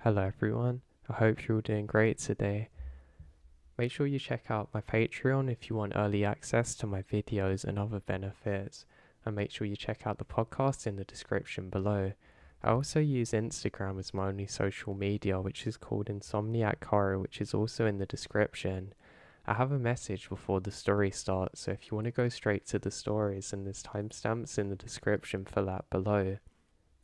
Hello everyone, I hope you're all doing great today. Make sure you check out my Patreon if you want early access to my videos and other benefits, and make sure you check out the podcast in the description below. I also use Instagram as my only social media, which is called Insomniac Horror, which is also in the description. I have a message before the story starts, so if you want to go straight to the stories, and there's timestamps in the description for that below.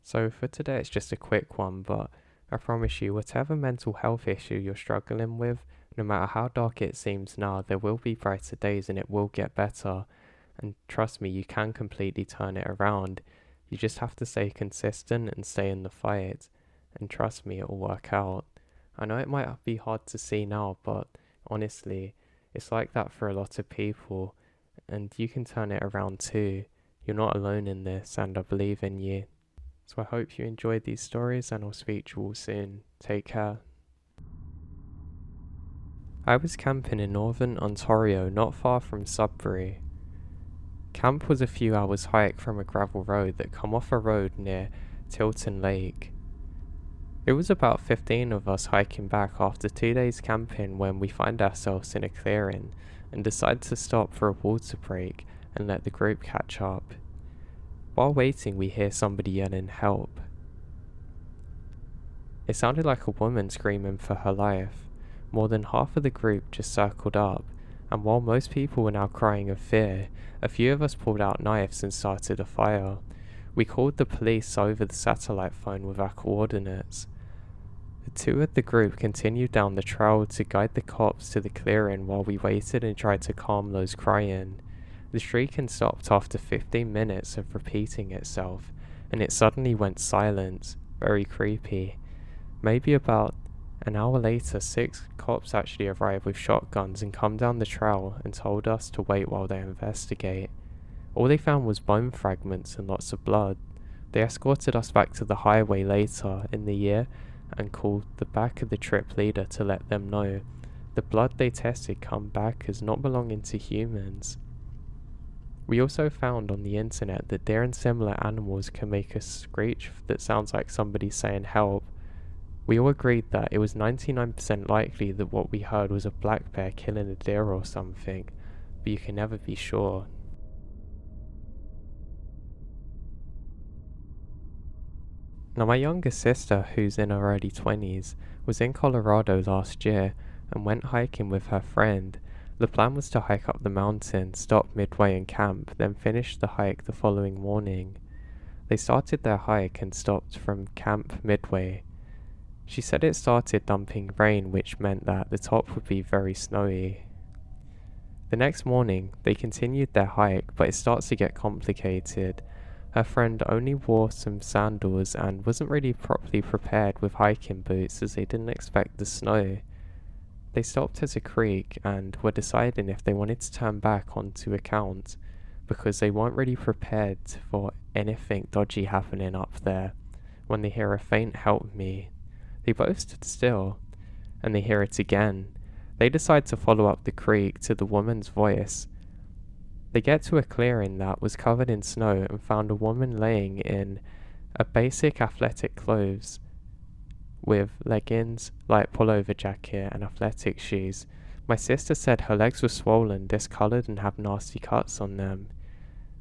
So for today it's just a quick one, but I promise you, whatever mental health issue you're struggling with, no matter how dark it seems now, there will be brighter days and it will get better. And trust me, you can completely turn it around. You just have to stay consistent and stay in the fight. And trust me, it will work out. I know it might be hard to see now, but honestly, it's like that for a lot of people. And you can turn it around too. You're not alone in this, and I believe in you. So I hope you enjoyed these stories, and I'll speak to you all soon. Take care. I was camping in northern Ontario, not far from Sudbury. Camp was a few hours hike from a gravel road that come off a road near Tilton Lake. It was about 15 of us hiking back after 2 days camping when we find ourselves in a clearing and decide to stop for a water break and let the group catch up. While waiting, we hear somebody yelling, "Help." It sounded like a woman screaming for her life. More than half of the group just circled up, and while most people were now crying of fear, a few of us pulled out knives and started a fire. We called the police over the satellite phone with our coordinates. The two of the group continued down the trail to guide the cops to the clearing while we waited and tried to calm those crying. The shrieking stopped after 15 minutes of repeating itself, and it suddenly went silent, very creepy. Maybe about an hour later, 6 cops actually arrived with shotguns and come down the trail and told us to wait while they investigate. All they found was bone fragments and lots of blood. They escorted us back to the highway later in the year and called the back of the trip leader to let them know the blood they tested come back as not belonging to humans. We also found on the internet that deer and similar animals can make a screech that sounds like somebody saying help. We all agreed that it was 99% likely that what we heard was a black bear killing a deer or something, but you can never be sure. Now my younger sister, who's in her early 20s, was in Colorado last year and went hiking with her friend. The plan was to hike up the mountain, stop midway and camp, then finish the hike the following morning. They started their hike and stopped from camp midway. She said it started dumping rain, which meant that the top would be very snowy. The next morning, they continued their hike, but it starts to get complicated. Her friend only wore some sandals and wasn't really properly prepared with hiking boots as they didn't expect the snow. They stopped at a creek and were deciding if they wanted to turn back onto account because they weren't really prepared for anything dodgy happening up there when they hear a faint "help me." They both stood still and they hear it again. They decide to follow up the creek to the woman's voice. They get to a clearing that was covered in snow and found a woman laying in a basic athletic clothes with leggings, light pullover jacket and athletic shoes. My sister said her legs were swollen, discolored and have nasty cuts on them.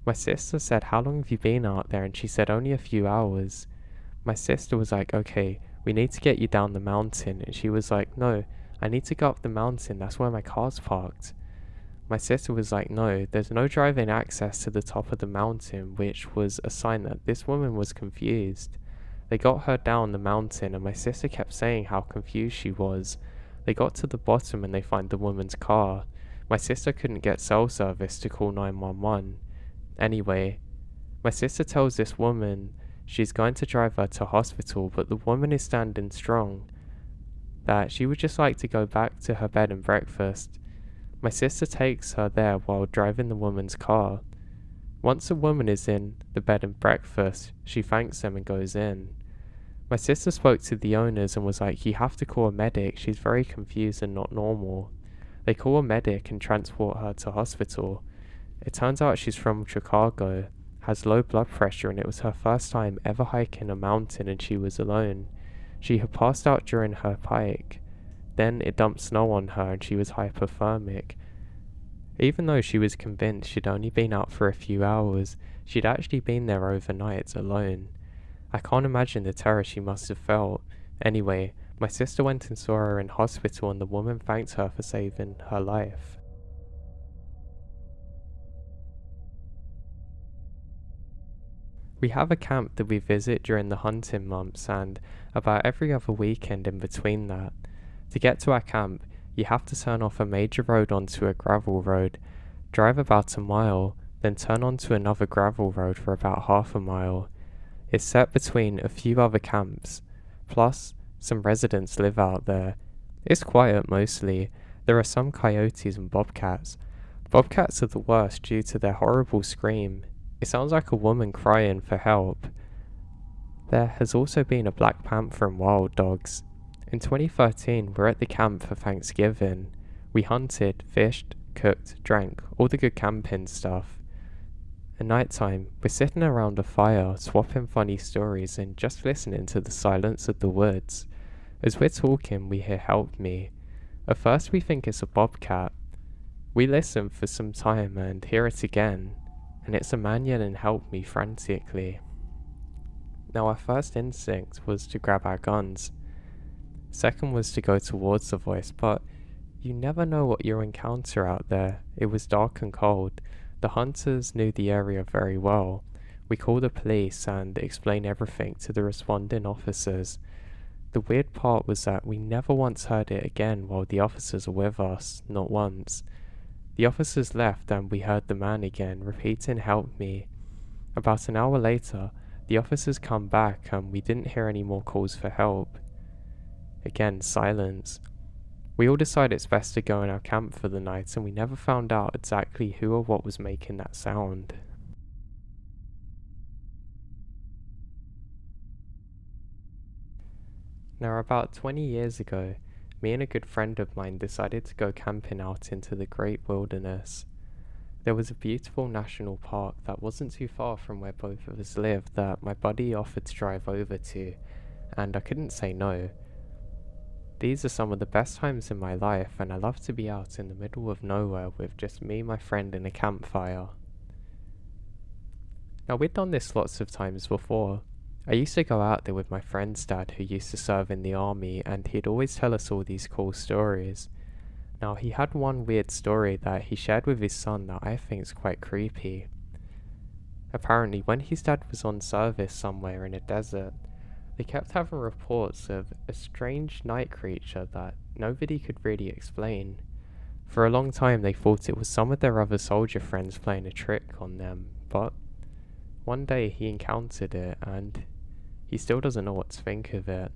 My sister said, "How long have you been out there?" And she said, "Only a few hours." My sister was like, "Okay, we need to get you down the mountain." And she was like, "No, I need to go up the mountain, that's where my car's parked." My sister was like, "No, there's no driving access to the top of the mountain," which was a sign that this woman was confused. They got her down the mountain and my sister kept saying how confused she was. They got to the bottom and they find the woman's car. My sister couldn't get cell service to call 911. Anyway, my sister tells this woman she's going to drive her to hospital, but the woman is standing strong, that she would just like to go back to her bed and breakfast. My sister takes her there while driving the woman's car. Once the woman is in the bed and breakfast, she thanks them and goes in. My sister spoke to the owners and was like, "You have to call a medic, she's very confused and not normal." They call a medic and transport her to hospital. It turns out she's from Chicago, has low blood pressure, and it was her first time ever hiking a mountain and she was alone. She had passed out during her hike. Then it dumped snow on her and she was hypothermic. Even though she was convinced she'd only been out for a few hours, she'd actually been there overnight alone. I can't imagine the terror she must have felt. Anyway, my sister went and saw her in hospital and the woman thanked her for saving her life. We have a camp that we visit during the hunting months and about every other weekend in between that. To get to our camp, you have to turn off a major road onto a gravel road, drive about a mile, then turn onto another gravel road for about half a mile. It's set between a few other camps, plus some residents live out there. It's quiet mostly. There are some coyotes and bobcats. Bobcats are the worst due to their horrible scream. It sounds like a woman crying for help. There has also been a black panther and wild dogs. In 2013, we're at the camp for Thanksgiving. We hunted, fished, cooked, drank, all the good camping stuff. At night time, we're sitting around a fire, swapping funny stories and just listening to the silence of the woods. As we're talking, we hear "Help me." At first we think it's a bobcat. We listen for some time and hear it again, and it's a man yelling "Help me" frantically. Now our first instinct was to grab our guns. Second was to go towards the voice, but you never know what you'll encounter out there. It was dark and cold. The hunters knew the area very well. We called the police and explained everything to the responding officers. The weird part was that we never once heard it again while the officers were with us, not once. The officers left and we heard the man again, repeating "Help me." About an hour later, the officers come back and we didn't hear any more calls for help. Again, silence. We all decided it's best to go in our camp for the night and we never found out exactly who or what was making that sound. Now about 20 years ago, me and a good friend of mine decided to go camping out into the great wilderness. There was a beautiful national park that wasn't too far from where both of us lived that my buddy offered to drive over to, and I couldn't say no. These are some of the best times in my life and I love to be out in the middle of nowhere with just me, my friend and a campfire. Now we'd done this lots of times before. I used to go out there with my friend's dad who used to serve in the army and he'd always tell us all these cool stories. Now he had one weird story that he shared with his son that I think is quite creepy. Apparently when his dad was on service somewhere in a desert, they kept having reports of a strange night creature that nobody could really explain. For a long time they thought it was some of their other soldier friends playing a trick on them, but one day he encountered it and he still doesn't know what to think of it.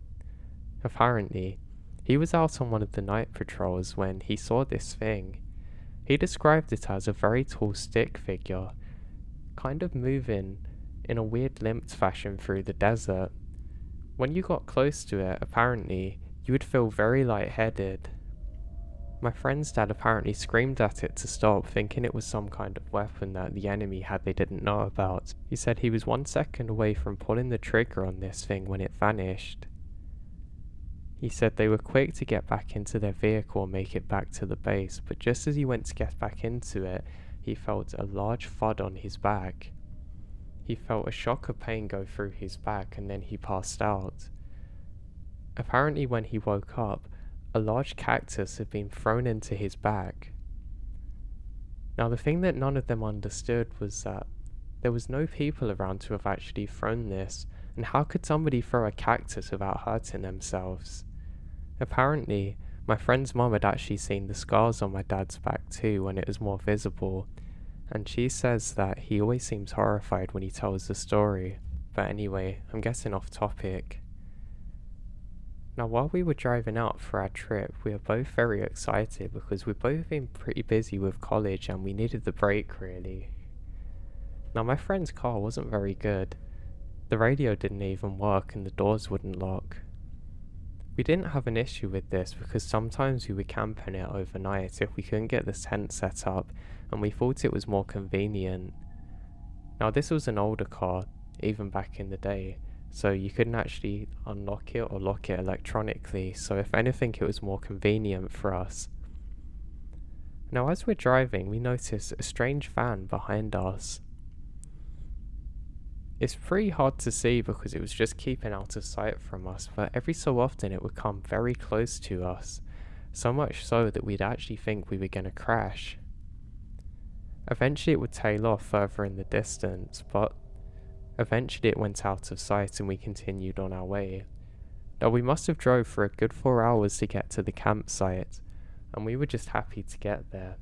Apparently, he was out on one of the night patrols when he saw this thing. He described it as a very tall stick figure, kind of moving in a weird limped fashion through the desert. When you got close to it, apparently, you would feel very lightheaded. My friend's dad apparently screamed at it to stop, thinking it was some kind of weapon that the enemy had they didn't know about. He said he was 1 second away from pulling the trigger on this thing when it vanished. He said they were quick to get back into their vehicle and make it back to the base, but just as he went to get back into it, he felt a large thud on his back. He felt a shock of pain go through his back and then he passed out. Apparently when he woke up, a large cactus had been thrown into his back. Now the thing that none of them understood was that there was no people around to have actually thrown this, and how could somebody throw a cactus without hurting themselves? Apparently, my friend's mum had actually seen the scars on my dad's back too when it was more visible, and she says that he always seems horrified when he tells the story. But anyway, I'm getting off topic. Now while we were driving out for our trip, we were both very excited because we'd both been pretty busy with college and we needed the break really. Now my friend's car wasn't very good. The radio didn't even work and the doors wouldn't lock. We didn't have an issue with this because sometimes we would camp in it overnight if we couldn't get the tent set up, and we thought it was more convenient. Now this was an older car, even back in the day, so you couldn't actually unlock it or lock it electronically, so if anything it was more convenient for us. Now as we're driving, we notice a strange van behind us. It's pretty hard to see because it was just keeping out of sight from us, but every so often it would come very close to us, so much so that we'd actually think we were going to crash. Eventually it would tail off further in the distance, but eventually it went out of sight and we continued on our way. Now we must have drove for a good 4 hours to get to the campsite, and we were just happy to get there.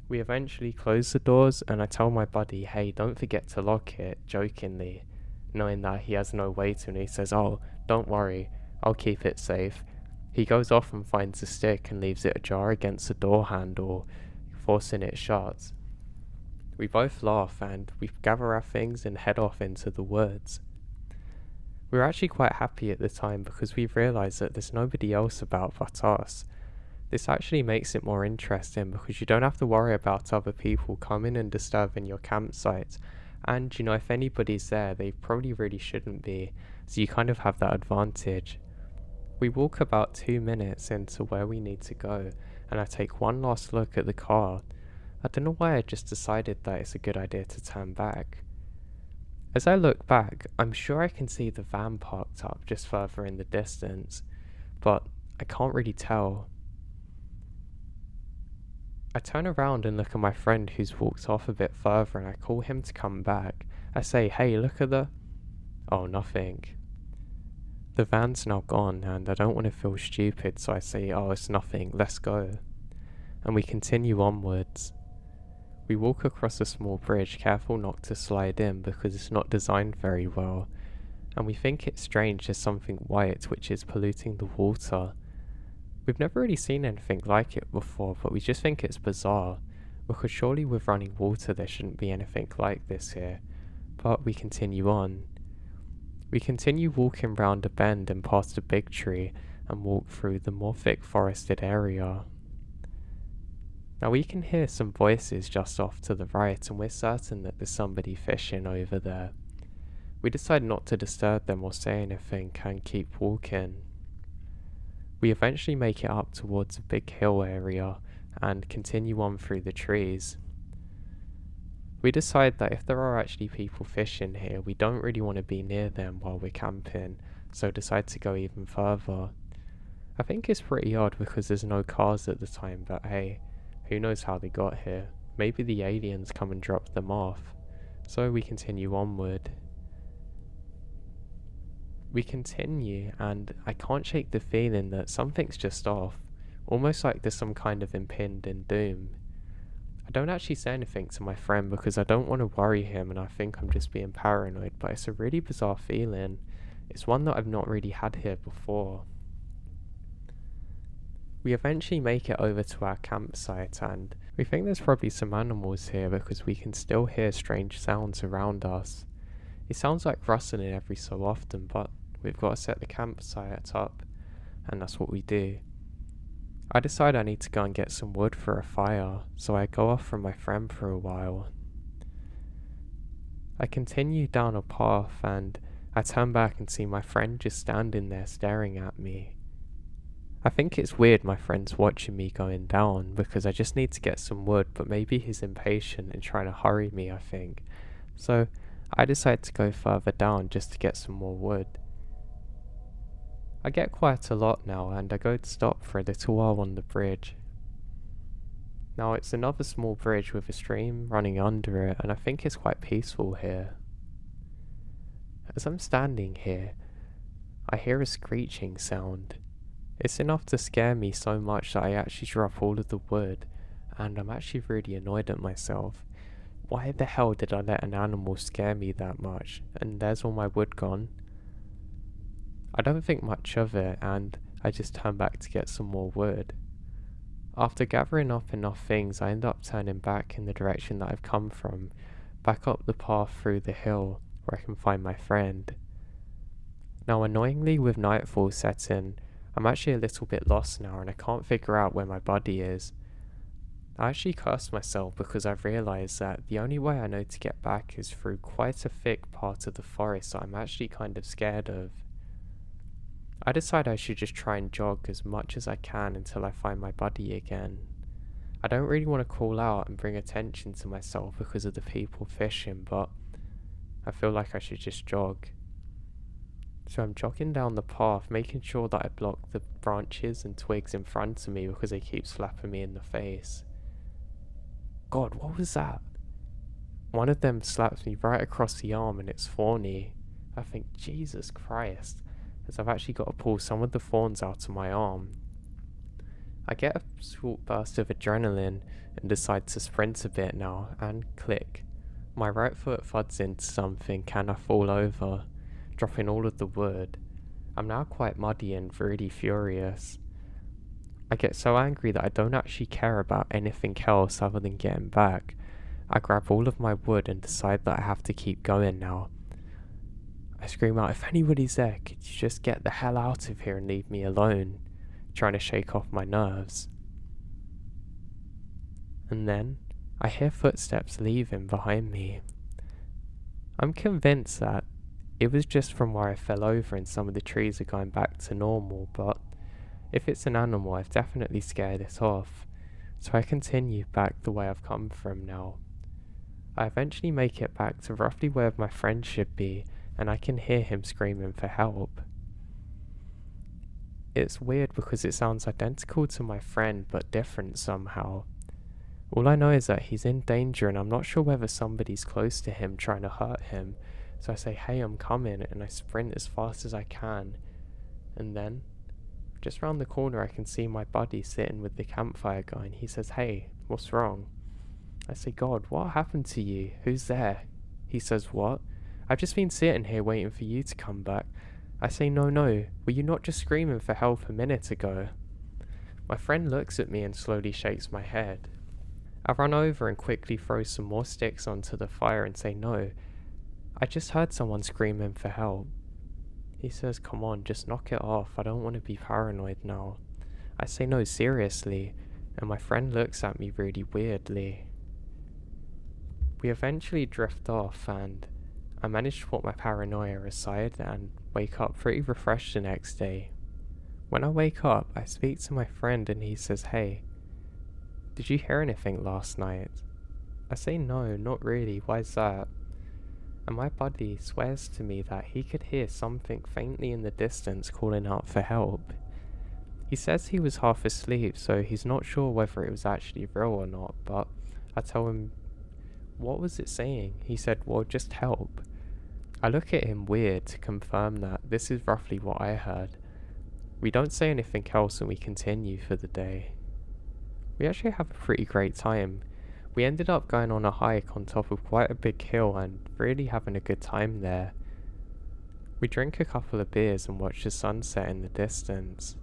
We eventually closed the doors, and I tell my buddy, hey, don't forget to lock it, jokingly, knowing that he has no way to, and he says, oh, don't worry, I'll keep it safe. He goes off and finds a stick and leaves it ajar against the door handle, forcing it shut. We both laugh and we gather our things and head off into the woods. We were actually quite happy at the time because we realised that there's nobody else about but us. This actually makes it more interesting because you don't have to worry about other people coming and disturbing your campsite, and if anybody's there, they probably really shouldn't be, so you kind of have that advantage. We walk about 2 minutes into where we need to go, and I take one last look at the car. I don't know why I just decided that it's a good idea to turn back. As I look back, I'm sure I can see the van parked up just further in the distance, but I can't really tell. I turn around and look at my friend who's walked off a bit further, and I call him to come back. I say, hey, look at the... Oh, nothing. The van's now gone and I don't want to feel stupid, so I say, oh, it's nothing, let's go. And we continue onwards. We walk across a small bridge, careful not to slide in because it's not designed very well, and we think it's strange there's something white which is polluting the water. We've never really seen anything like it before, but we just think it's bizarre, because surely with running water there shouldn't be anything like this here. But we continue on. We continue walking round a bend and past a big tree and walk through the more thick forested area. Now we can hear some voices just off to the right, and we're certain that there's somebody fishing over there. We decide not to disturb them or say anything and keep walking. We eventually make it up towards a big hill area and continue on through the trees. We decide that if there are actually people fishing here, we don't really want to be near them while we're camping, so decide to go even further. I think it's pretty odd because there's no cars at the time, but hey, who knows how they got here? Maybe the aliens come and drop them off. So we continue onward. We continue, and I can't shake the feeling that something's just off, almost like there's some kind of impending doom. I don't actually say anything to my friend because I don't want to worry him, and I think I'm just being paranoid, but it's a really bizarre feeling. It's one that I've not really had here before. We eventually make it over to our campsite, and we think there's probably some animals here because we can still hear strange sounds around us. It sounds like rustling every so often, but we've got to set the campsite up, and that's what we do. I decide I need to go and get some wood for a fire, so I go off from my friend for a while. I continue down a path, and I turn back and see my friend just standing there staring at me. I think it's weird my friend's watching me going down because I just need to get some wood, but maybe he's impatient and trying to hurry me, I think. So I decide to go further down just to get some more wood. I get quite a lot now, and I go to stop for a little while on the bridge. Now it's another small bridge with a stream running under it, and I think it's quite peaceful here. As I'm standing here, I hear a screeching sound. It's enough to scare me so much that I actually drop all of the wood, and I'm actually really annoyed at myself. Why the hell did I let an animal scare me that much? And there's all my wood gone. I don't think much of it, and I just turn back to get some more wood. After gathering up enough things, I end up turning back in the direction that I've come from, back up the path through the hill where I can find my friend. Now annoyingly, with nightfall setting, I'm actually a little bit lost now and I can't figure out where my buddy is. I actually cursed myself because I've realised that the only way I know to get back is through quite a thick part of the forest that I'm actually kind of scared of. I decide I should just try and jog as much as I can until I find my buddy again. I don't really want to call out and bring attention to myself because of the people fishing, but I feel like I should just jog. So I'm jogging down the path, making sure that I block the branches and twigs in front of me because they keep slapping me in the face. God, what was that? One of them slaps me right across the arm and it's thorny. I think, Jesus Christ, as I've actually got to pull some of the thorns out of my arm. I get a short burst of adrenaline and decide to sprint a bit now, and click. My right foot thuds into something and I fall over, dropping all of the wood. I'm now quite muddy and really furious. I get so angry that I don't actually care about anything else other than getting back. I grab all of my wood and decide that I have to keep going now. I scream out, if anybody's there, could you just get the hell out of here and leave me alone? Trying to shake off my nerves. And then I hear footsteps leaving behind me. I'm convinced that it was just from where I fell over and some of the trees are going back to normal, but if it's an animal, I've definitely scared it off, so I continue back the way I've come from now. I eventually make it back to roughly where my friend should be, and I can hear him screaming for help. It's weird because it sounds identical to my friend but different somehow. All I know is that he's in danger and I'm not sure whether somebody's close to him trying to hurt him, so I say, hey, I'm coming, and I sprint as fast as I can. And then, just round the corner I can see my buddy sitting with the campfire going. He says, hey, what's wrong? I say, God, what happened to you? Who's there? He says, what? I've just been sitting here waiting for you to come back. I say, no, were you not just screaming for help a minute ago? My friend looks at me and slowly shakes my head. I run over and quickly throw some more sticks onto the fire and say, no, I just heard someone screaming for help. He says, come on, just knock it off, I don't want to be paranoid now. I say, no, seriously, and my friend looks at me really weirdly. We eventually drift off and I manage to put my paranoia aside and wake up pretty refreshed the next day. When I wake up, I speak to my friend and he says, hey, did you hear anything last night? I say, no, not really, why's that? And my buddy swears to me that he could hear something faintly in the distance calling out for help. He says he was half asleep, so he's not sure whether it was actually real or not, but I tell him, what was it saying? He said, well, just help. I look at him weird to confirm that this is roughly what I heard. We don't say anything else and we continue for the day. We actually have a pretty great time. We ended up going on a hike on top of quite a big hill and really having a good time there. We drink a couple of beers and watch the sunset in the distance.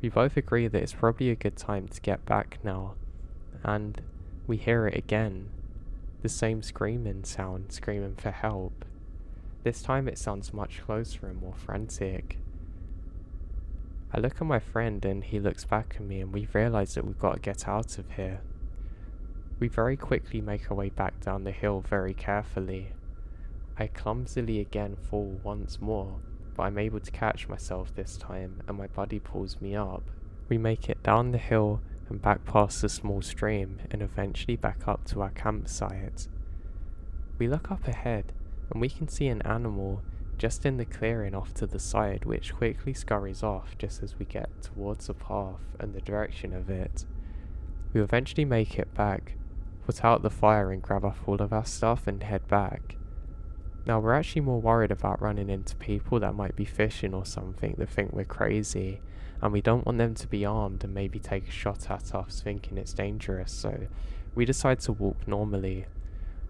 We both agree that it's probably a good time to get back now, and we hear it again. The same screaming sound, screaming for help. This time it sounds much closer and more frantic. I look at my friend and he looks back at me and we realise that we've got to get out of here. We very quickly make our way back down the hill very carefully. I clumsily again fall once more, but I'm able to catch myself this time and my buddy pulls me up. We make it down the hill and back past the small stream and eventually back up to our campsite. We look up ahead and we can see an animal just in the clearing off to the side, which quickly scurries off just as we get towards the path and the direction of it. We eventually make it back, put out the fire and grab up all of our stuff and head back. Now we're actually more worried about running into people that might be fishing or something that think we're crazy, and we don't want them to be armed and maybe take a shot at us thinking it's dangerous, so we decide to walk normally.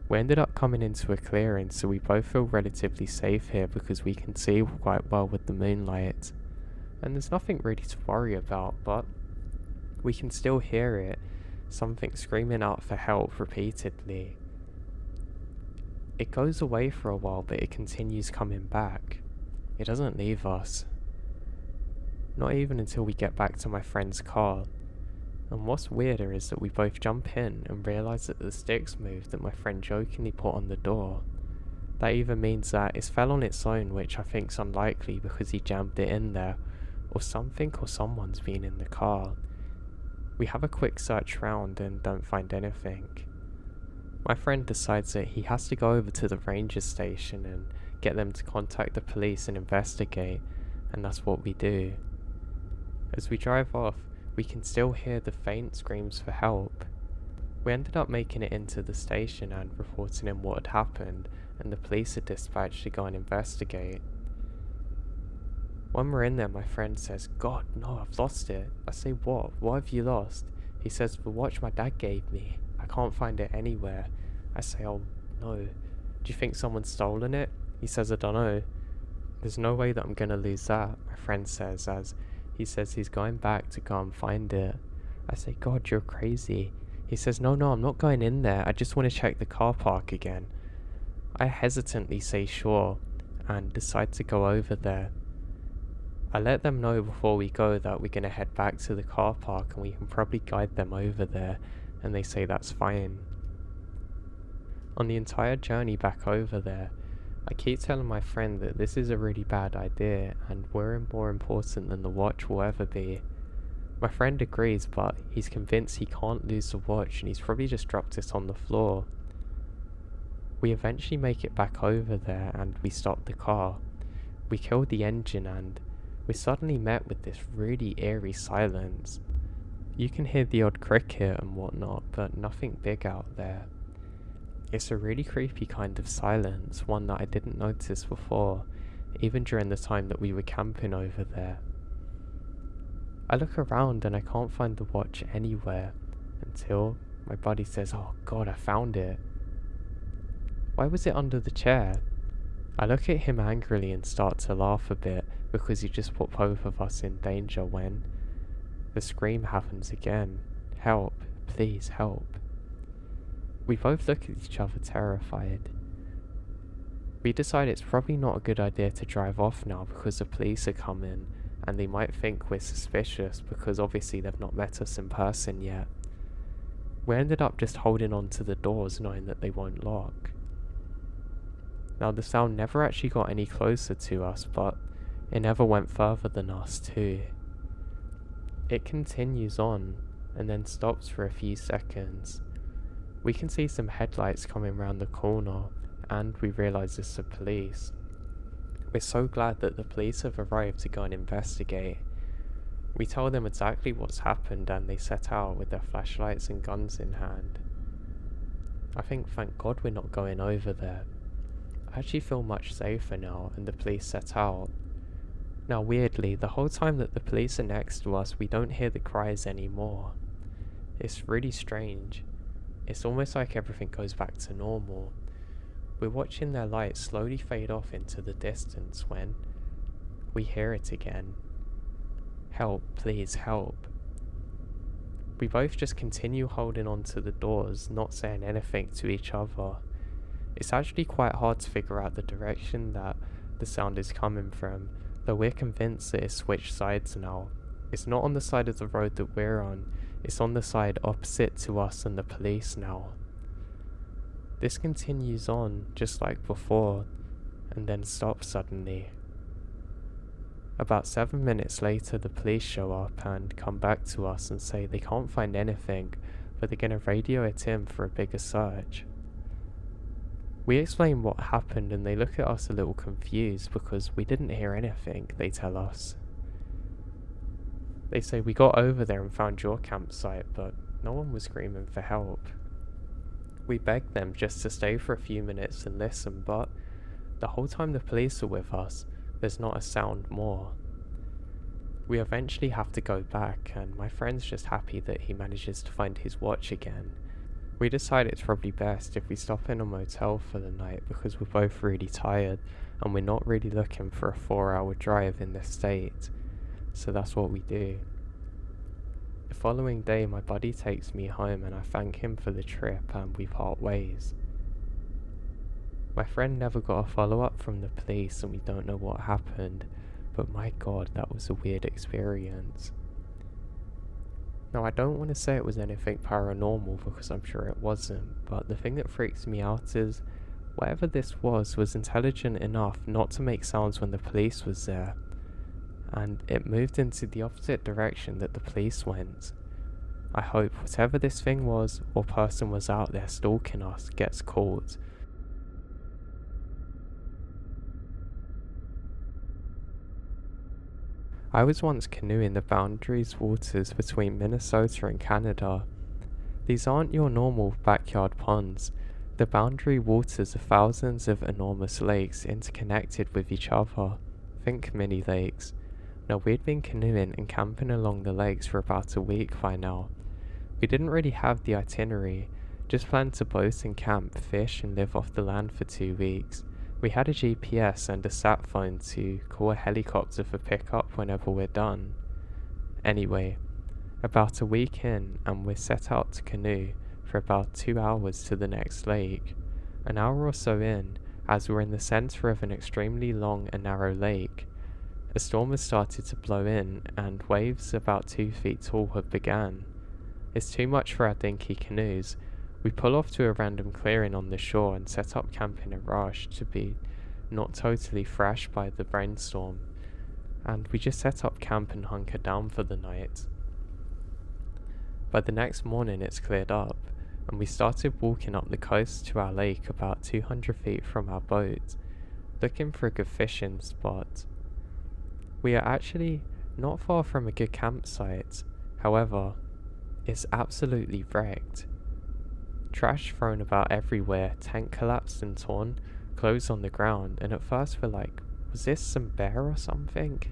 We ended up coming into a clearing, so we both feel relatively safe here because we can see quite well with the moonlight. And there's nothing really to worry about, but we can still hear it, something screaming out for help repeatedly. It goes away for a while, but it continues coming back. It doesn't leave us. Not even until we get back to my friend's car. And what's weirder is that we both jump in and realise that the sticks moved that my friend jokingly put on the door. That either means that it fell on its own, which I think's unlikely because he jammed it in there, or something or someone's been in the car. We have a quick search round and don't find anything. My friend decides that he has to go over to the ranger station and get them to contact the police and investigate, and that's what we do. As we drive off, we can still hear the faint screams for help. We ended up making it into the station and reporting in what had happened, and the police are dispatched to go and investigate. When we're in there, my friend says, "God, no, I've lost it." I say, "What? What have you lost?" He says, "The watch my dad gave me. I can't find it anywhere." I say, "Oh, no. Do you think someone's stolen it?" He says, "I don't know." "There's no way that I'm gonna lose that," my friend says, as he says he's going back to go and find it. I say, "God, you're crazy." He says, No, I'm not going in there. I just want to check the car park again." I hesitantly say sure, and decide to go over there. I let them know before we go that we're going to head back to the car park and we can probably guide them over there, and they say that's fine. On the entire journey back over there, I keep telling my friend that this is a really bad idea and we're more important than the watch will ever be. My friend agrees, but he's convinced he can't lose the watch and he's probably just dropped it on the floor. We eventually make it back over there and we stop the car. We kill the engine and we're suddenly met with this really eerie silence. You can hear the odd cricket and whatnot, but nothing big out there. It's a really creepy kind of silence, one that I didn't notice before, even during the time that we were camping over there. I look around and I can't find the watch anywhere, until my buddy says, "Oh God, I found it." "Why was it under the chair?" I look at him angrily and start to laugh a bit, because he just put both of us in danger when the scream happens again. "Help, please help." We both look at each other terrified. We decide it's probably not a good idea to drive off now because the police are coming and they might think we're suspicious because obviously they've not met us in person yet. We ended up just holding on to the doors knowing that they won't lock. Now the sound never actually got any closer to us, but it never went further than us too. It continues on and then stops for a few seconds. We can see some headlights coming round the corner and we realise it's the police. We're so glad that the police have arrived to go and investigate. We tell them exactly what's happened and they set out with their flashlights and guns in hand. I think thank God we're not going over there. I actually feel much safer now and the police set out. Now weirdly, the whole time that the police are next to us we don't hear the cries anymore. It's really strange. It's almost like everything goes back to normal. We're watching their lights slowly fade off into the distance when we hear it again. "Help, please help." We both just continue holding on to the doors, not saying anything to each other. It's actually quite hard to figure out the direction that the sound is coming from, though we're convinced that it's switched sides now. It's not on the side of the road that we're on, it's on the side opposite to us and the police now. This continues on just like before, and then stops suddenly. About 7 minutes later the police show up and come back to us and say they can't find anything, but they're going to radio it in for a bigger search. We explain what happened and they look at us a little confused because we didn't hear anything, they tell us. They say we got over there and found your campsite, but no one was screaming for help. We begged them just to stay for a few minutes and listen, but the whole time the police are with us, there's not a sound more. We eventually have to go back, and my friend's just happy that he manages to find his watch again. We decide it's probably best if we stop in a motel for the night because we're both really tired and we're not really looking for a 4-hour drive in this state. So that's what we do. The following day my buddy takes me home and I thank him for the trip and we part ways. My friend never got a follow-up from the police and we don't know what happened, but my God, that was a weird experience. Now, I don't want to say it was anything paranormal because I'm sure it wasn't, but the thing that freaks me out is whatever this was intelligent enough not to make sounds when the police was there, and it moved into the opposite direction that the police went. I hope whatever this thing was or person was out there stalking us gets caught. I was once canoeing the boundaries waters between Minnesota and Canada. These aren't your normal backyard ponds. The boundary waters are thousands of enormous lakes interconnected with each other. Think mini lakes. Now, we'd been canoeing and camping along the lakes for about a week by now. We didn't really have the itinerary, just planned to boat and camp, fish and live off the land for 2 weeks. We had a GPS and a sat phone to call a helicopter for pickup whenever we're done. Anyway, about a week in and we're set out to canoe for about 2 hours to the next lake. An hour or so in, as we're in the centre of an extremely long and narrow lake, a storm has started to blow in and waves about 2 feet tall have begun. It's too much for our dinky canoes. We pull off to a random clearing on the shore and set up camp in a rush to be not totally thrashed by the rainstorm, and we just set up camp and hunker down for the night. By the next morning it's cleared up, and we started walking up the coast to our lake about 200 feet from our boat, looking for a good fishing spot. We are actually not far from a good campsite, however, it's absolutely wrecked. Trash thrown about everywhere, tent collapsed and torn, clothes on the ground, and at first we're like, was this some bear or something?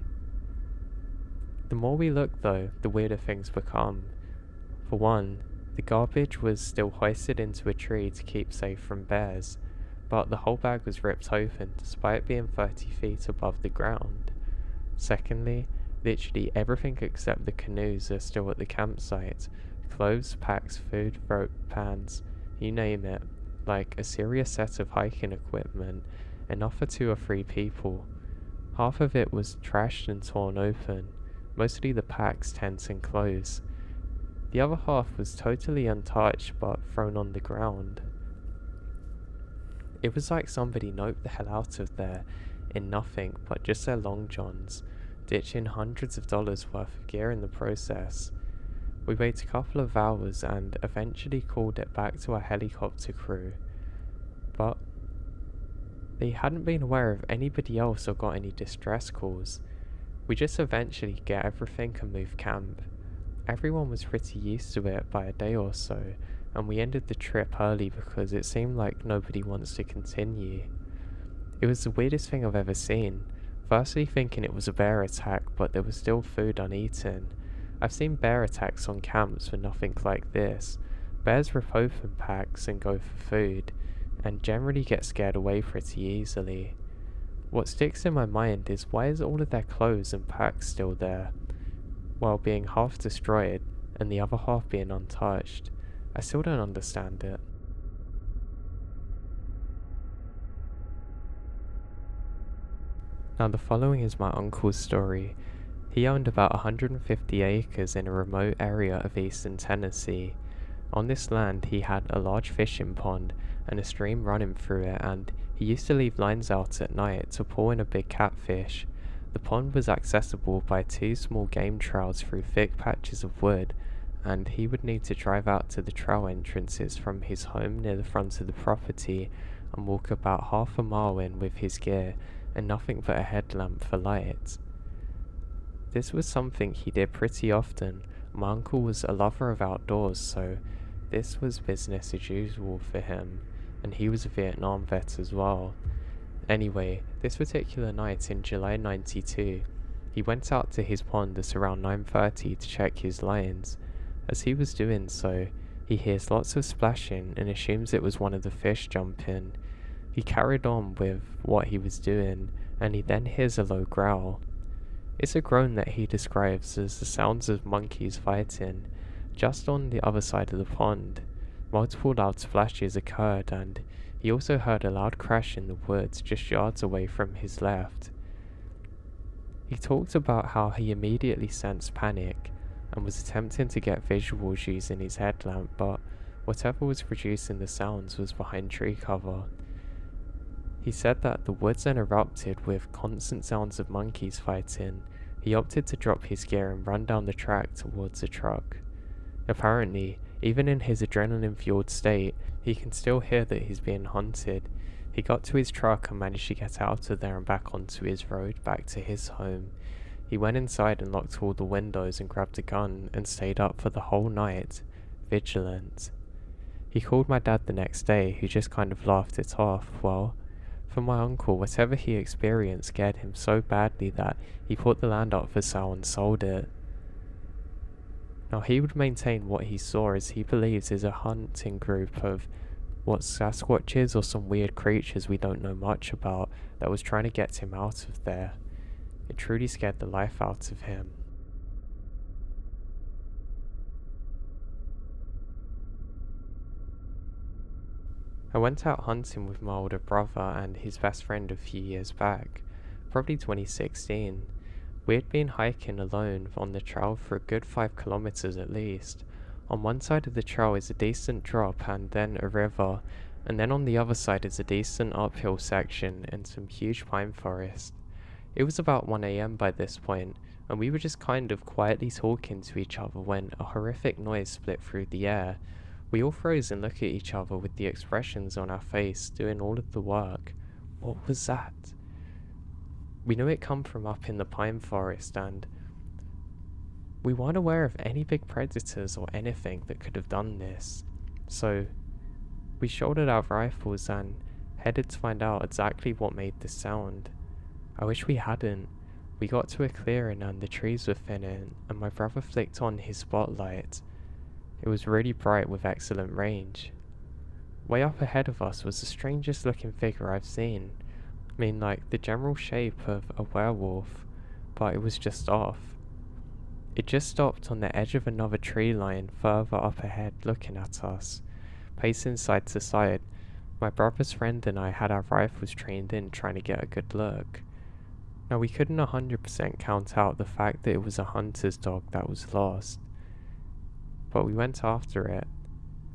The more we look though, the weirder things become. For one, the garbage was still hoisted into a tree to keep safe from bears, but the whole bag was ripped open despite being 30 feet above the ground. Secondly, literally everything except the canoes are still at the campsite. Clothes, packs, food, rope, pans, you name it, like a serious set of hiking equipment, enough for 2 or 3 people. Half of it was trashed and torn open, mostly the packs, tents and clothes. The other half was totally untouched but thrown on the ground. It was like somebody noped the hell out of there in nothing but just their long johns, ditching hundreds of dollars worth of gear in the process. We waited a couple of hours and eventually called it back to our helicopter crew, but they hadn't been aware of anybody else or got any distress calls. We just eventually get everything and move camp. Everyone was pretty used to it by a day or so, and we ended the trip early because it seemed like nobody wants to continue. It was the weirdest thing I've ever seen, firstly thinking it was a bear attack, but there was still food uneaten. I've seen bear attacks on camps for nothing like this. Bears rip open packs and go for food, and generally get scared away pretty easily. What sticks in my mind is why is all of their clothes and packs still there, while being half destroyed and the other half being untouched? I still don't understand it. Now the following is my uncle's story. He owned about 150 acres in a remote area of eastern Tennessee. On this land he had a large fishing pond and a stream running through it, and he used to leave lines out at night to pull in a big catfish. The pond was accessible by 2 small game trails through thick patches of wood, and he would need to drive out to the trail entrances from his home near the front of the property and walk about half a mile in with his gear and nothing but a headlamp for light. This was something he did pretty often. My uncle was a lover of outdoors, so this was business as usual for him, and he was a Vietnam vet as well. Anyway, this particular night in July 92, he went out to his pond at around 9:30 to check his lines. As he was doing so, he hears lots of splashing and assumes it was one of the fish jumping. He carried on with what he was doing, and he then hears a low growl. It's a groan that he describes as the sounds of monkeys fighting. Just on the other side of the pond, multiple loud splashes occurred, and he also heard a loud crash in the woods just yards away from his left. He talked about how he immediately sensed panic, and was attempting to get visuals using his headlamp, but whatever was producing the sounds was behind tree cover. He said that the woods then erupted with constant sounds of monkeys fighting. He opted to drop his gear and run down the track towards a truck. Apparently, even in his adrenaline-fueled state, he can still hear that he's being hunted. He got to his truck and managed to get out of there and back onto his road back to his home. He went inside and locked all the windows and grabbed a gun and stayed up for the whole night, vigilant. He called my dad the next day, who just kind of laughed it off. Well, for my uncle, whatever he experienced scared him so badly that he put the land up for sale and sold it. Now, he would maintain what he saw as he believes is a hunting group of what Sasquatches or some weird creatures we don't know much about that was trying to get him out of there. It truly scared the life out of him. I went out hunting with my older brother and his best friend a few years back, probably 2016. We had been hiking alone on the trail for a good 5 kilometers at least. On one side of the trail is a decent drop and then a river, and then on the other side is a decent uphill section and some huge pine forest. It was about 1 AM by this point, and we were just kind of quietly talking to each other when a horrific noise split through the air. We all froze and looked at each other with the expressions on our face doing all of the work. What was that? We knew it come from up in the pine forest, and we weren't aware of any big predators or anything that could have done this. So we shouldered our rifles and headed to find out exactly what made this sound. I wish we hadn't. We got to a clearing and the trees were thinning, and my brother flicked on his spotlight. It was really bright with excellent range. Way up ahead of us was the strangest looking figure I've seen. I mean, like the general shape of a werewolf, but it was just off. It just stopped on the edge of another tree line further up ahead looking at us, pacing side to side. My brother's friend and I had our rifles trained in trying to get a good look. Now we couldn't 100% count out the fact that it was a hunter's dog that was lost, but we went after it.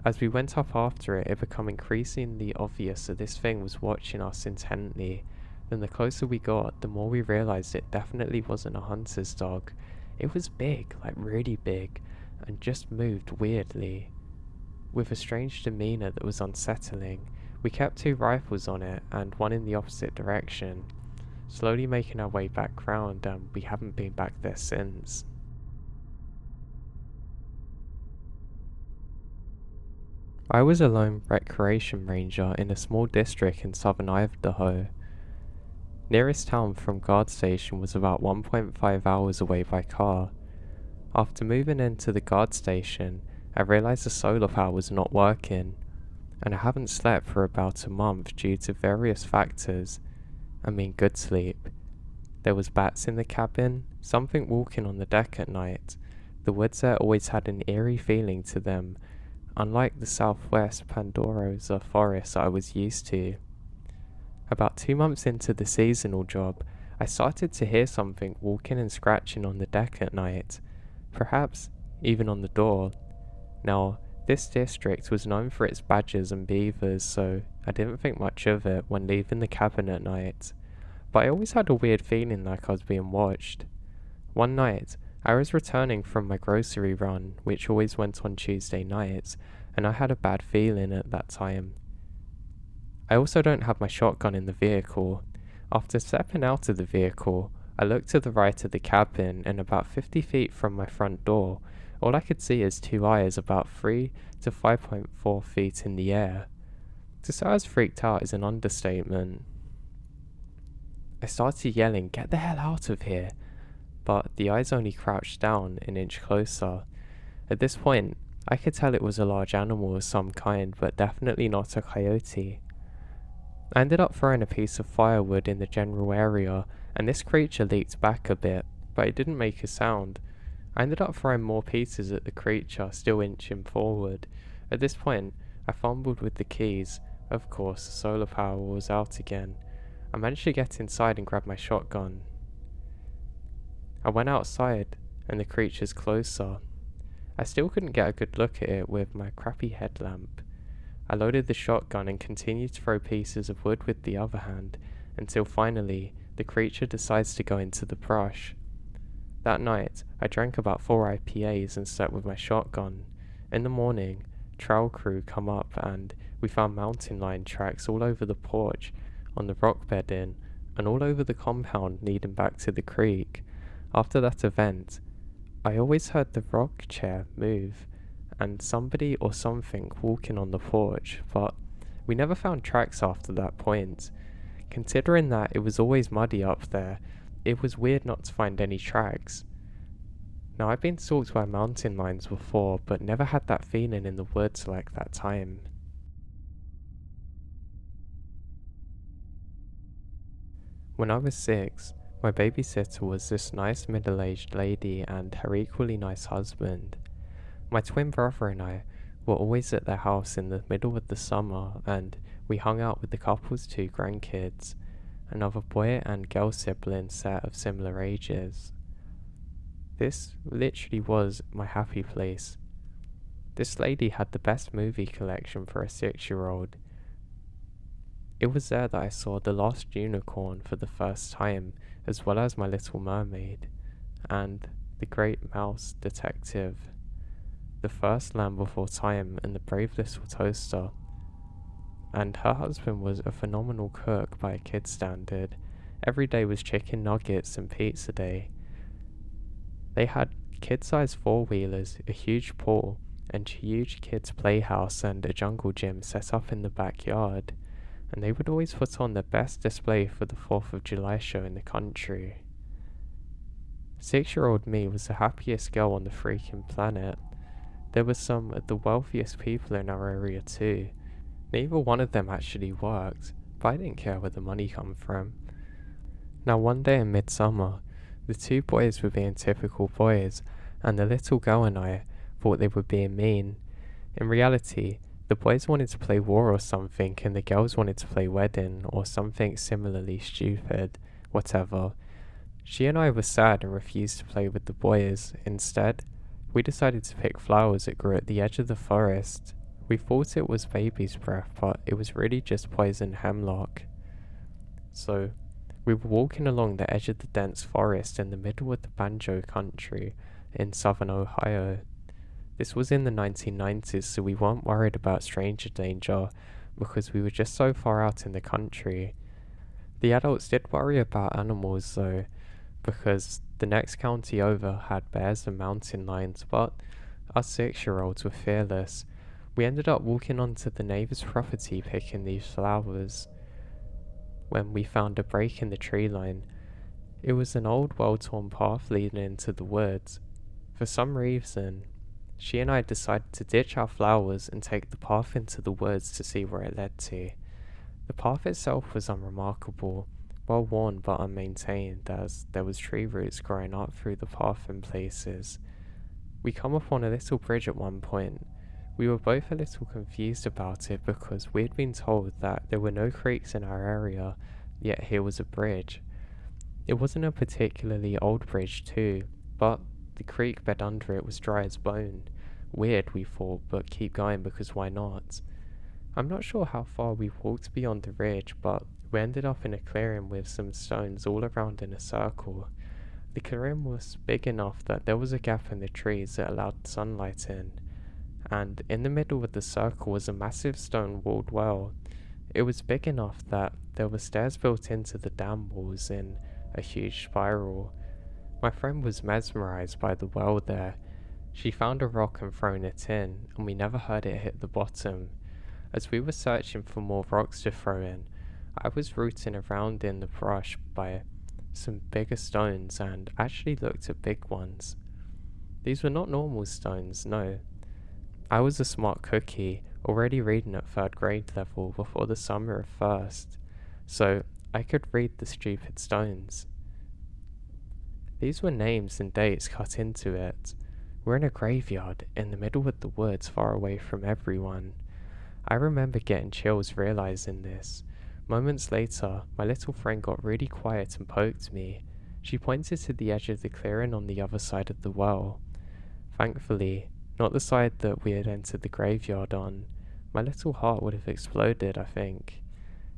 As we went up after it, it became increasingly obvious that this thing was watching us intently. Then the closer we got, the more we realized it definitely wasn't a hunter's dog. It was big, like really big, and just moved weirdly, with a strange demeanor that was unsettling. We kept 2 rifles on it, and one in the opposite direction, slowly making our way back round, and we haven't been back there since. I was a lone recreation ranger in a small district in southern Idaho. Nearest town from guard station was about 1.5 hours away by car. After moving into the guard station, I realized the solar power was not working, and I haven't slept for about a month due to various factors. I mean good sleep. There was bats in the cabin, something walking on the deck at night. The woods there always had an eerie feeling to them, unlike the southwest Pandorosa forest I was used to. About 2 months into the seasonal job, I started to hear something walking and scratching on the deck at night, perhaps even on the door. Now, this district was known for its badgers and beavers, so I didn't think much of it when leaving the cabin at night, but I always had a weird feeling like I was being watched. One night, I was returning from my grocery run, which always went on Tuesday nights, and I had a bad feeling at that time. I also don't have my shotgun in the vehicle. After stepping out of the vehicle, I looked to the right of the cabin, and about 50 feet from my front door, all I could see is 2 eyes about 3 to 5.4 feet in the air. To say I was freaked out is an understatement. I started yelling, "Get the hell out of here!" but the eyes only crouched down an inch closer. At this point, I could tell it was a large animal of some kind, but definitely not a coyote. I ended up throwing a piece of firewood in the general area, and this creature leaped back a bit, but it didn't make a sound. I ended up throwing more pieces at the creature, still inching forward. At this point, I fumbled with the keys. Of course, the solar power was out again. I managed to get inside and grab my shotgun. I went outside, and the creature's closer. I still couldn't get a good look at it with my crappy headlamp. I loaded the shotgun and continued to throw pieces of wood with the other hand, until finally the creature decides to go into the brush. That night, I drank about 4 IPAs and slept with my shotgun. In the morning, trail crew come up and we found mountain lion tracks all over the porch, on the rock bedding, and all over the compound leading back to the creek. After that event, I always heard the rock chair move and somebody or something walking on the porch, but we never found tracks after that point. Considering that it was always muddy up there, it was weird not to find any tracks. Now, I've been stalked by mountain lions before, but never had that feeling in the woods like that time. When I was 6, my babysitter was this nice middle-aged lady and her equally nice husband. My twin brother and I were always at their house in the middle of the summer, and we hung out with the couple's 2 grandkids, another boy and girl sibling set of similar ages. This literally was my happy place. This lady had the best movie collection for a 6-year-old. It was there that I saw The Last Unicorn for the first time, as well as My Little Mermaid, and The Great Mouse Detective, The First Land Before Time, and The Brave Little Toaster. And her husband was a phenomenal cook by a kid's standard. Every day was chicken nuggets and pizza day. They had kid-sized 4-wheelers, a huge pool, and a huge kids' playhouse and a jungle gym set up in the backyard, and they would always put on their best display for the 4th of July show in the country. 6-year-old me was the happiest girl on the freaking planet. There were some of the wealthiest people in our area too. Neither one of them actually worked, but I didn't care where the money come from. Now, one day in midsummer, the 2 boys were being typical boys, and the little girl and I thought they were being mean. In reality, the boys wanted to play war or something, and the girls wanted to play wedding or something similarly stupid, whatever. She and I were sad and refused to play with the boys. Instead, we decided to pick flowers that grew at the edge of the forest. We thought it was baby's breath, but it was really just poison hemlock. So, we were walking along the edge of the dense forest in the middle of the Banjo country in southern Ohio. This was in the 1990s, so we weren't worried about stranger danger because we were just so far out in the country. The adults did worry about animals though, because the next county over had bears and mountain lions, but us 6-year-olds were fearless. We ended up walking onto the neighbor's property picking these flowers when we found a break in the tree line. It was an old, well-torn path leading into the woods. For some reason, she and I decided to ditch our flowers and take the path into the woods to see where it led to. The path itself was unremarkable, well worn but unmaintained, as there was tree roots growing up through the path in places. We come upon a little bridge at one point. We were both a little confused about it because we had been told that there were no creeks in our area, yet here was a bridge. It wasn't a particularly old bridge too, but the creek bed under it was dry as bone. Weird, we thought, but keep going because why not? I'm not sure how far we walked beyond the ridge, but we ended up in a clearing with some stones all around in a circle. The clearing was big enough that there was a gap in the trees that allowed sunlight in, and in the middle of the circle was a massive stone-walled well. It was big enough that there were stairs built into the dam walls in a huge spiral. My friend was mesmerized by the well there. She found a rock and thrown it in, and we never heard it hit the bottom. As we were searching for more rocks to throw in, I was rooting around in the brush by some bigger stones and actually looked at big ones. These were not normal stones, no. I was a smart cookie, already reading at 3rd grade level before the summer of 1st, so I could read the stupid stones. These were names and dates cut into it. We're in a graveyard in the middle of the woods far away from everyone. I remember getting chills realizing this. Moments later, my little friend got really quiet and poked me. She pointed to the edge of the clearing on the other side of the well. Thankfully, not the side that we had entered the graveyard on. My little heart would have exploded, I think.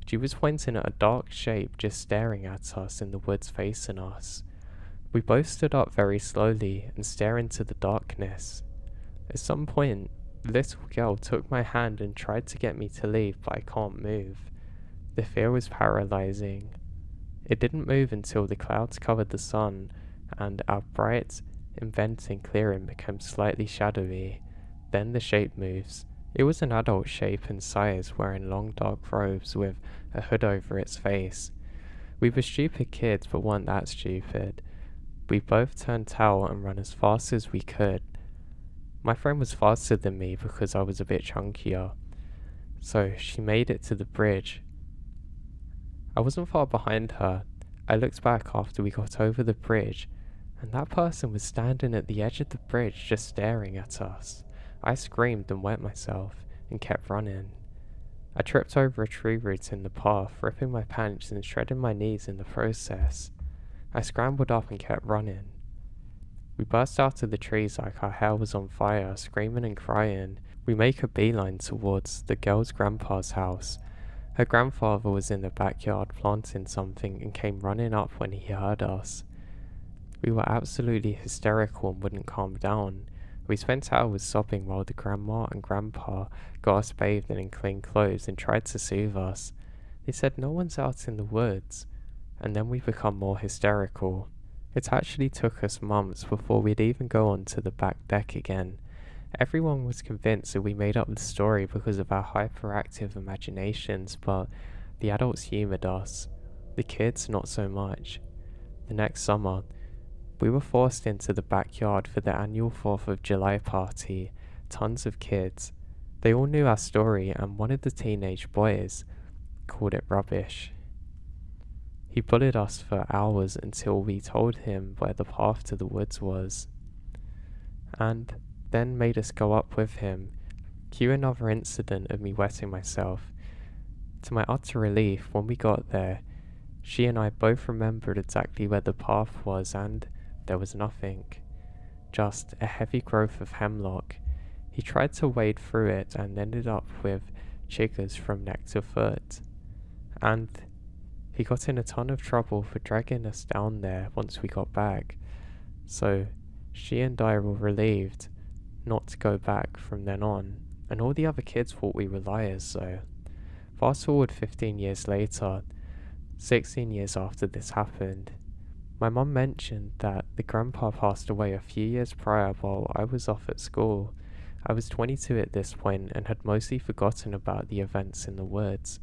She was pointing at a dark shape just staring at us in the woods facing us. We both stood up very slowly and stared into the darkness. At some point, the little girl took my hand and tried to get me to leave, but I can't move. The fear was paralyzing. It didn't move until the clouds covered the sun and our bright, inventing clearing became slightly shadowy. Then the shape moves. It was an adult shape in size, wearing long dark robes with a hood over its face. We were stupid kids, but weren't that stupid. We both turned tail and ran as fast as we could. My friend was faster than me because I was a bit chunkier, so she made it to the bridge. I wasn't far behind her. I looked back after we got over the bridge, and that person was standing at the edge of the bridge just staring at us. I screamed and wet myself and kept running. I tripped over a tree root in the path, ripping my pants and shredding my knees in the process. I scrambled up and kept running. We burst out of the trees like our hair was on fire, screaming and crying. We make a beeline towards the girl's grandpa's house. Her grandfather was in the backyard planting something and came running up when he heard us. We were absolutely hysterical and wouldn't calm down. We spent hours sobbing while the grandma and grandpa got us bathed and in clean clothes and tried to soothe us. They said no one's out in the woods, and then we become more hysterical. It actually took us months before we'd even go onto the back deck again. Everyone was convinced that we made up the story because of our hyperactive imaginations, but the adults humoured us. The kids, not so much. The next summer, we were forced into the backyard for the annual 4th of July party. Tons of kids. They all knew our story, and one of the teenage boys called it rubbish. He bullied us for hours until we told him where the path to the woods was, and then made us go up with him. Cue another incident of me wetting myself. To my utter relief, when we got there, she and I both remembered exactly where the path was, and there was nothing. Just a heavy growth of hemlock. He tried to wade through it and ended up with chiggers from neck to foot. And he got in a ton of trouble for dragging us down there once we got back. So she and I were relieved not to go back from then on, and all the other kids thought we were liars, so. Fast forward 15 years later, 16 years after this happened, my mum mentioned that the grandpa passed away a few years prior while I was off at school. I was 22 at this point and had mostly forgotten about the events in the woods.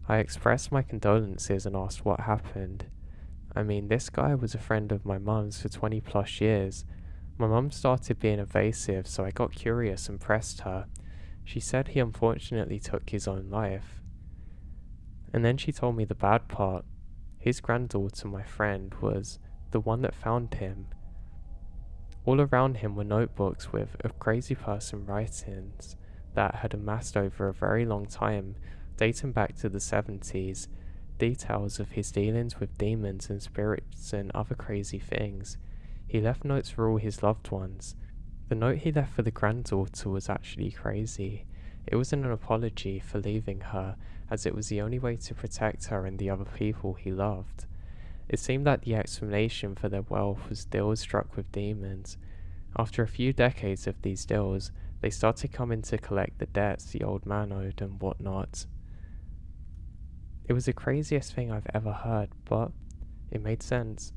I expressed my condolences and asked what happened. I mean, this guy was a friend of my mum's for 20 plus years. My mum started being evasive, so I got curious and pressed her. She said he unfortunately took his own life. And then she told me the bad part. His granddaughter, my friend, was the one that found him. All around him were notebooks with a crazy person writings that had amassed over a very long time, dating back to the 70s, details of his dealings with demons and spirits and other crazy things. He left notes for all his loved ones. The note he left for the granddaughter was actually crazy. It was an apology for leaving her, as it was the only way to protect her and the other people he loved. It seemed that the explanation for their wealth was deals struck with demons. After a few decades of these deals, they started coming to collect the debts the old man owed and whatnot. It was the craziest thing I've ever heard, but it made sense.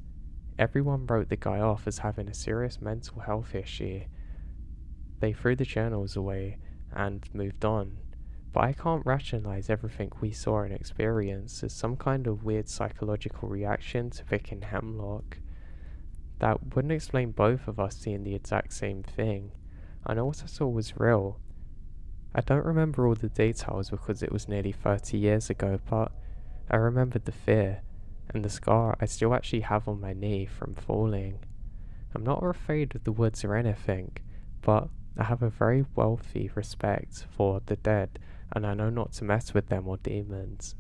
Everyone wrote the guy off as having a serious mental health issue. They threw the journals away and moved on. But I can't rationalize everything we saw and experienced as some kind of weird psychological reaction to picking hemlock. That wouldn't explain both of us seeing the exact same thing. I know what I saw was real. I don't remember all the details because it was nearly 30 years ago, but I remembered the fear and the scar I still actually have on my knee from falling. I'm not afraid of the woods or anything, but I have a very wealthy respect for the dead, and I know not to mess with them or demons.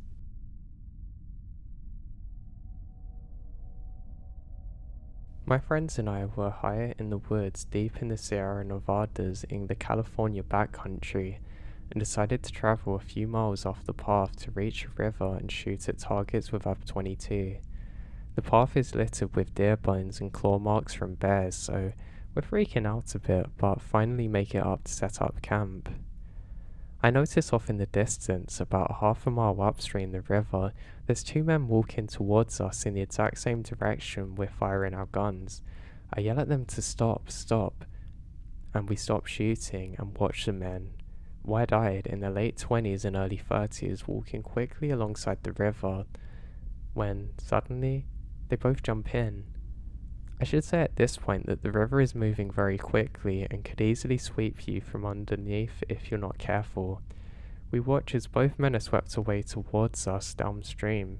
My friends and I were high in the woods deep in the Sierra Nevadas in the California backcountry and decided to travel a few miles off the path to reach a river and shoot at targets with Up-22. The path is littered with deer bones and claw marks from bears, so we're freaking out a bit, but finally make it up to set up camp. I notice off in the distance, about half a mile upstream the river, there's two men walking towards us in the exact same direction we're firing our guns. I yell at them to stop, and we stop shooting and watch the men, wide-eyed, in their late 20s and early 30s, walking quickly alongside the river, when, suddenly, they both jump in. I should say at this point that the river is moving very quickly and could easily sweep you from underneath if you're not careful. We watch as both men are swept away towards us downstream.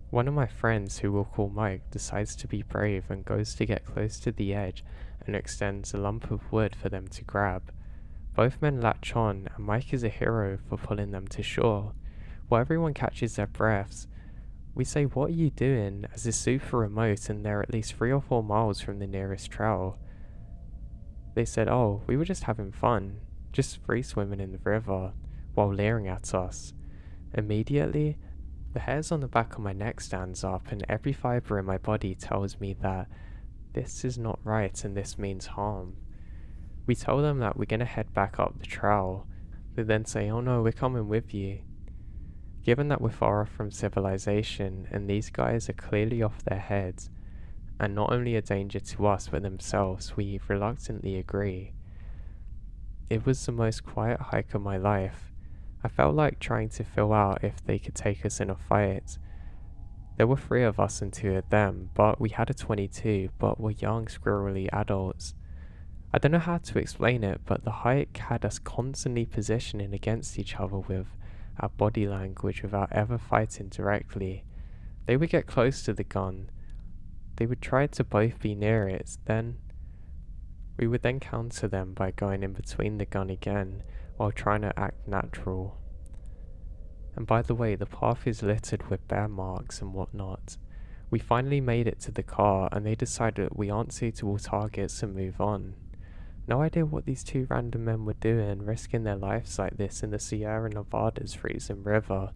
One of my friends, who we'll call Mike, decides to be brave and goes to get close to the edge and extends a lump of wood for them to grab. Both men latch on, and Mike is a hero for pulling them to shore. While everyone catches their breaths, we say, "What are you doing?" as it's super remote and they're at least 3 or 4 miles from the nearest trail. They said, "Oh, we were just having fun, just free swimming in the river," while leering at us. Immediately, the hairs on the back of my neck stands up and every fibre in my body tells me that this is not right and this means harm. We tell them that we're going to head back up the trail. They then say, "Oh no, we're coming with you." Given that we're far off from civilization and these guys are clearly off their heads, and not only a danger to us but themselves, we reluctantly agree. It was the most quiet hike of my life. I felt like trying to feel out if they could take us in a fight. There were 3 of us and 2 of them, but we had a 22, but were young, squirrely adults. I don't know how to explain it, but the hike had us constantly positioning against each other with our body language without ever fighting directly. They would get close to the gun. They would try to both be near it, then we would then counter them by going in between the gun again while trying to act natural. And by the way, the path is littered with bear marks and whatnot. We finally made it to the car and they decided that we aren't suitable targets and move on. No idea what these 2 random men were doing, risking their lives like this in the Sierra Nevada's freezing river,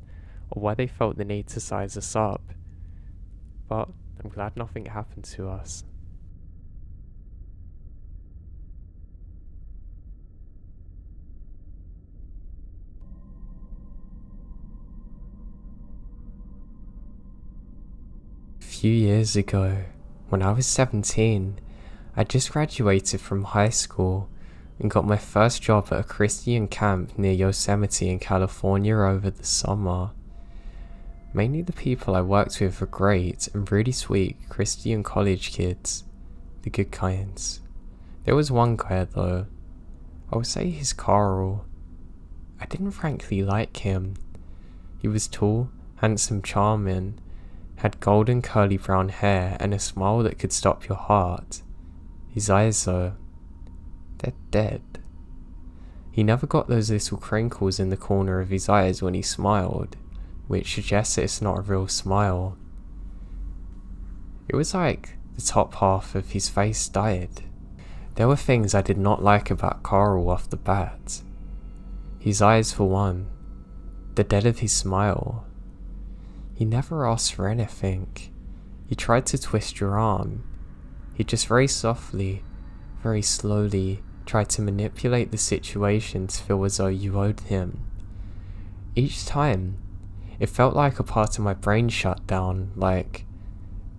or why they felt the need to size us up. But I'm glad nothing happened to us. A few years ago, when I was 17, I just graduated from high school and got my first job at a Christian camp near Yosemite in California over the summer. Mainly the people I worked with were great and really sweet Christian college kids, the good kinds. There was one guy though, I would say he's Carl. I didn't frankly like him. He was tall, handsome, charming, had golden curly brown hair and a smile that could stop your heart. His eyes though, they're dead. He never got those little crinkles in the corner of his eyes when he smiled, which suggests that it's not a real smile. It was like the top half of his face died. There were things I did not like about Carl off the bat. His eyes for one, the dead of his smile. He never asked for anything. He tried to twist your arm. He just very softly, very slowly tried to manipulate the situation to feel as though you owed him. Each time, it felt like a part of my brain shut down, like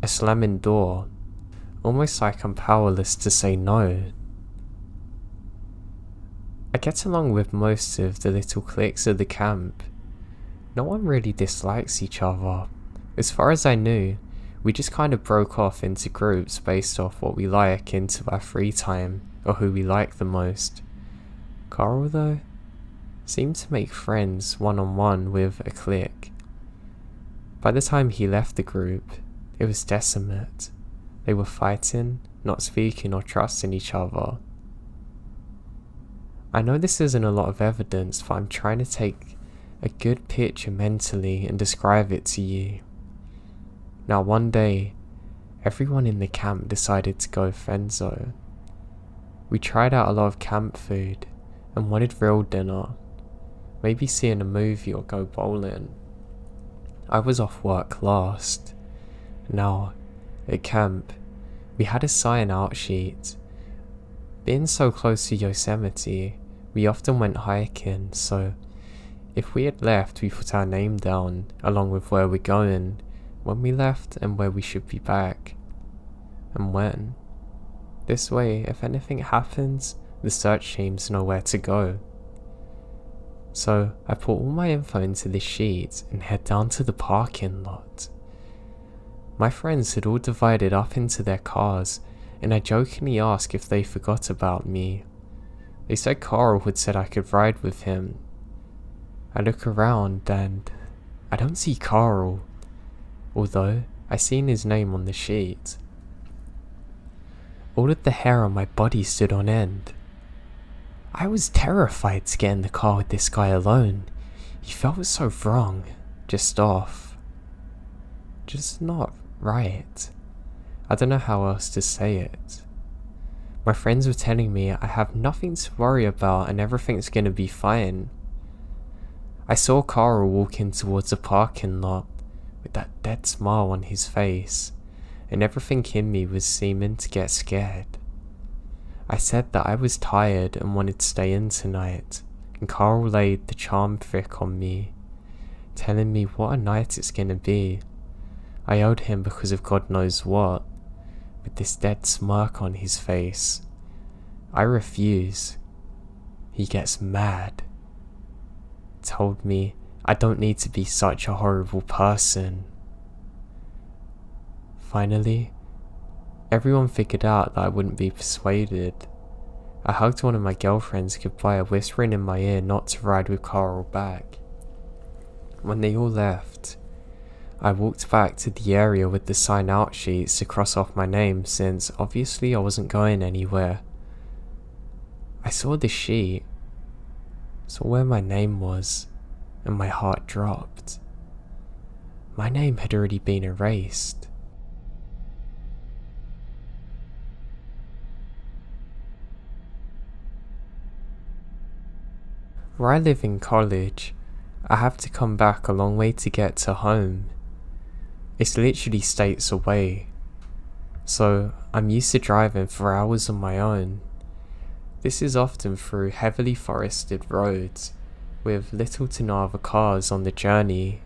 a slamming door, almost like I'm powerless to say no. I get along with most of the little cliques of the camp. No one really dislikes each other. As far as I knew, we just kind of broke off into groups based off what we like into our free time, or who we like the most. Carl, though, seemed to make friends one-on-one with a clique. By the time he left the group, it was desolate. They were fighting, not speaking or trusting each other. I know this isn't a lot of evidence, but I'm trying to take a good picture mentally and describe it to you. Now one day, Everyone in the camp decided to go friendzone. We tried out a lot of camp food and wanted real dinner, maybe seeing a movie or go bowling. I was off work last. Now, at camp, we had a sign out sheet. Being so close to Yosemite, we often went hiking, so if we had left, we put our name down along with where we're going, when we left and where we should be back, and when. This way, if anything happens, the search teams know where to go. So I put all my info into this sheet and head down to the parking lot. My friends had all divided up into their cars, and I jokingly asked if they forgot about me. They said Carl had said I could ride with him. I look around and I don't see Carl, although I seen his name on the sheet. All of the hair on my body stood on end. I was terrified to get in the car with this guy alone. He felt so wrong, just off. Just not right. I don't know how else to say it. My friends were telling me I have nothing to worry about and everything's gonna be fine. I saw Carl walking towards the parking lot with that dead smile on his face, and everything in me was seeming to get scared. I said that I was tired and wanted to stay in tonight, and Carl laid the charm trick on me, telling me what a night it's gonna be. I owed him because of God knows what, with this dead smirk on his face. I refuse. He gets mad. Told me I don't need to be such a horrible person. Finally, everyone figured out that I wouldn't be persuaded. I hugged one of my girlfriends goodbye, whispering in my ear not to ride with Carl back. When they all left, I walked back to the area with the sign out sheets to cross off my name, since obviously I wasn't going anywhere. I saw the sheet, saw where my name was, and my heart dropped. My name had already been erased. Where I live in college, I have to come back a long way to get to home. It's literally states away, so I'm used to driving for hours on my own. This is often through heavily forested roads, with little to no other cars on the journey.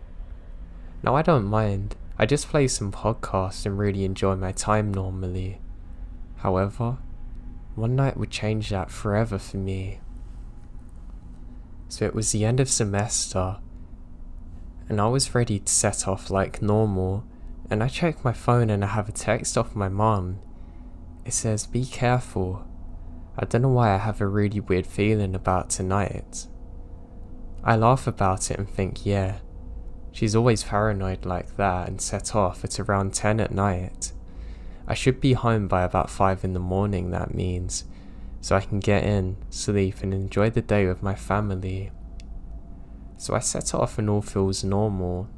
Now I don't mind, I just play some podcasts and really enjoy my time normally. However, one night would change that forever for me. So it was the end of semester, and I was ready to set off like normal, and I check my phone and I have a text off my mum. It says, "Be careful." I don't know why I have a really weird feeling about tonight. I laugh about it and think, yeah, she's always paranoid like that, and set off at around 10 at night. I should be home by about 5 in the morning, that means, so I can get in, sleep and enjoy the day with my family. So I set off and all feels normal.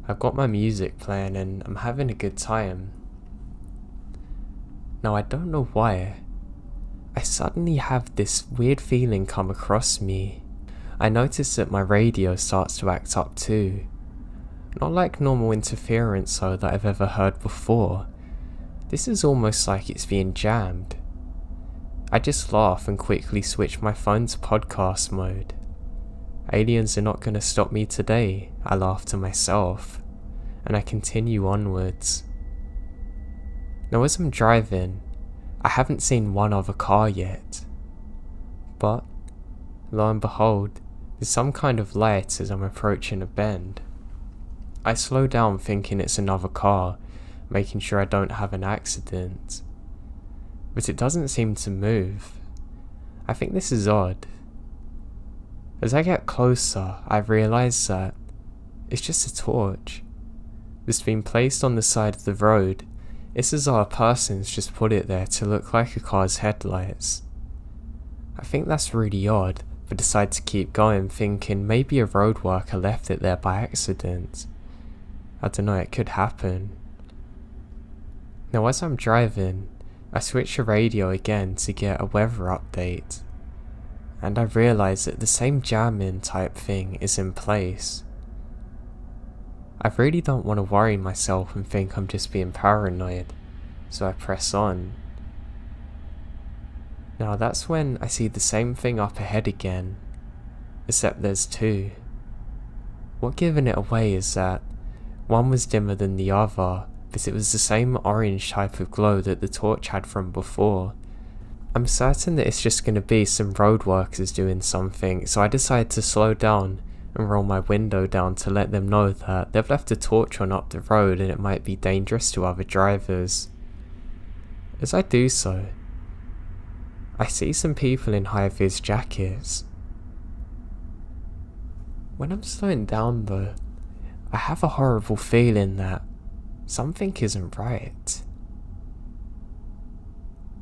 I've got my music playing and I'm having a good time. Now I don't know why, I suddenly have this weird feeling come across me. I notice that my radio starts to act up too. Not like normal interference though that I've ever heard before. This is almost like it's being jammed. I just laugh and quickly switch my phone to podcast mode. Aliens are not going to stop me today, I laugh to myself, and I continue onwards. Now as I'm driving, I haven't seen one other car yet, but lo and behold, there's some kind of light as I'm approaching a bend. I slow down thinking it's another car, making sure I don't have an accident. But it doesn't seem to move. I think this is odd. As I get closer, I realise that it's just a torch. It's been placed on the side of the road. It's as though a person's just put it there to look like a car's headlights. I think that's really odd, but decide to keep going, thinking maybe a road worker left it there by accident. I don't know, it could happen. Now as I'm driving, I switch the radio again to get a weather update, and I realise that the same jamming type thing is in place. I really don't want to worry myself and think I'm just being paranoid, so I press on. Now that's when I see the same thing up ahead again, except there's two. What giving it away is that one was dimmer than the other, but it was the same orange type of glow that the torch had from before. I'm certain that it's just going to be some road workers doing something, so I decide to slow down and roll my window down to let them know that they've left a torch on up the road and it might be dangerous to other drivers. As I do so, I see some people in high-vis jackets. When I'm slowing down though, I have a horrible feeling that something isn't right.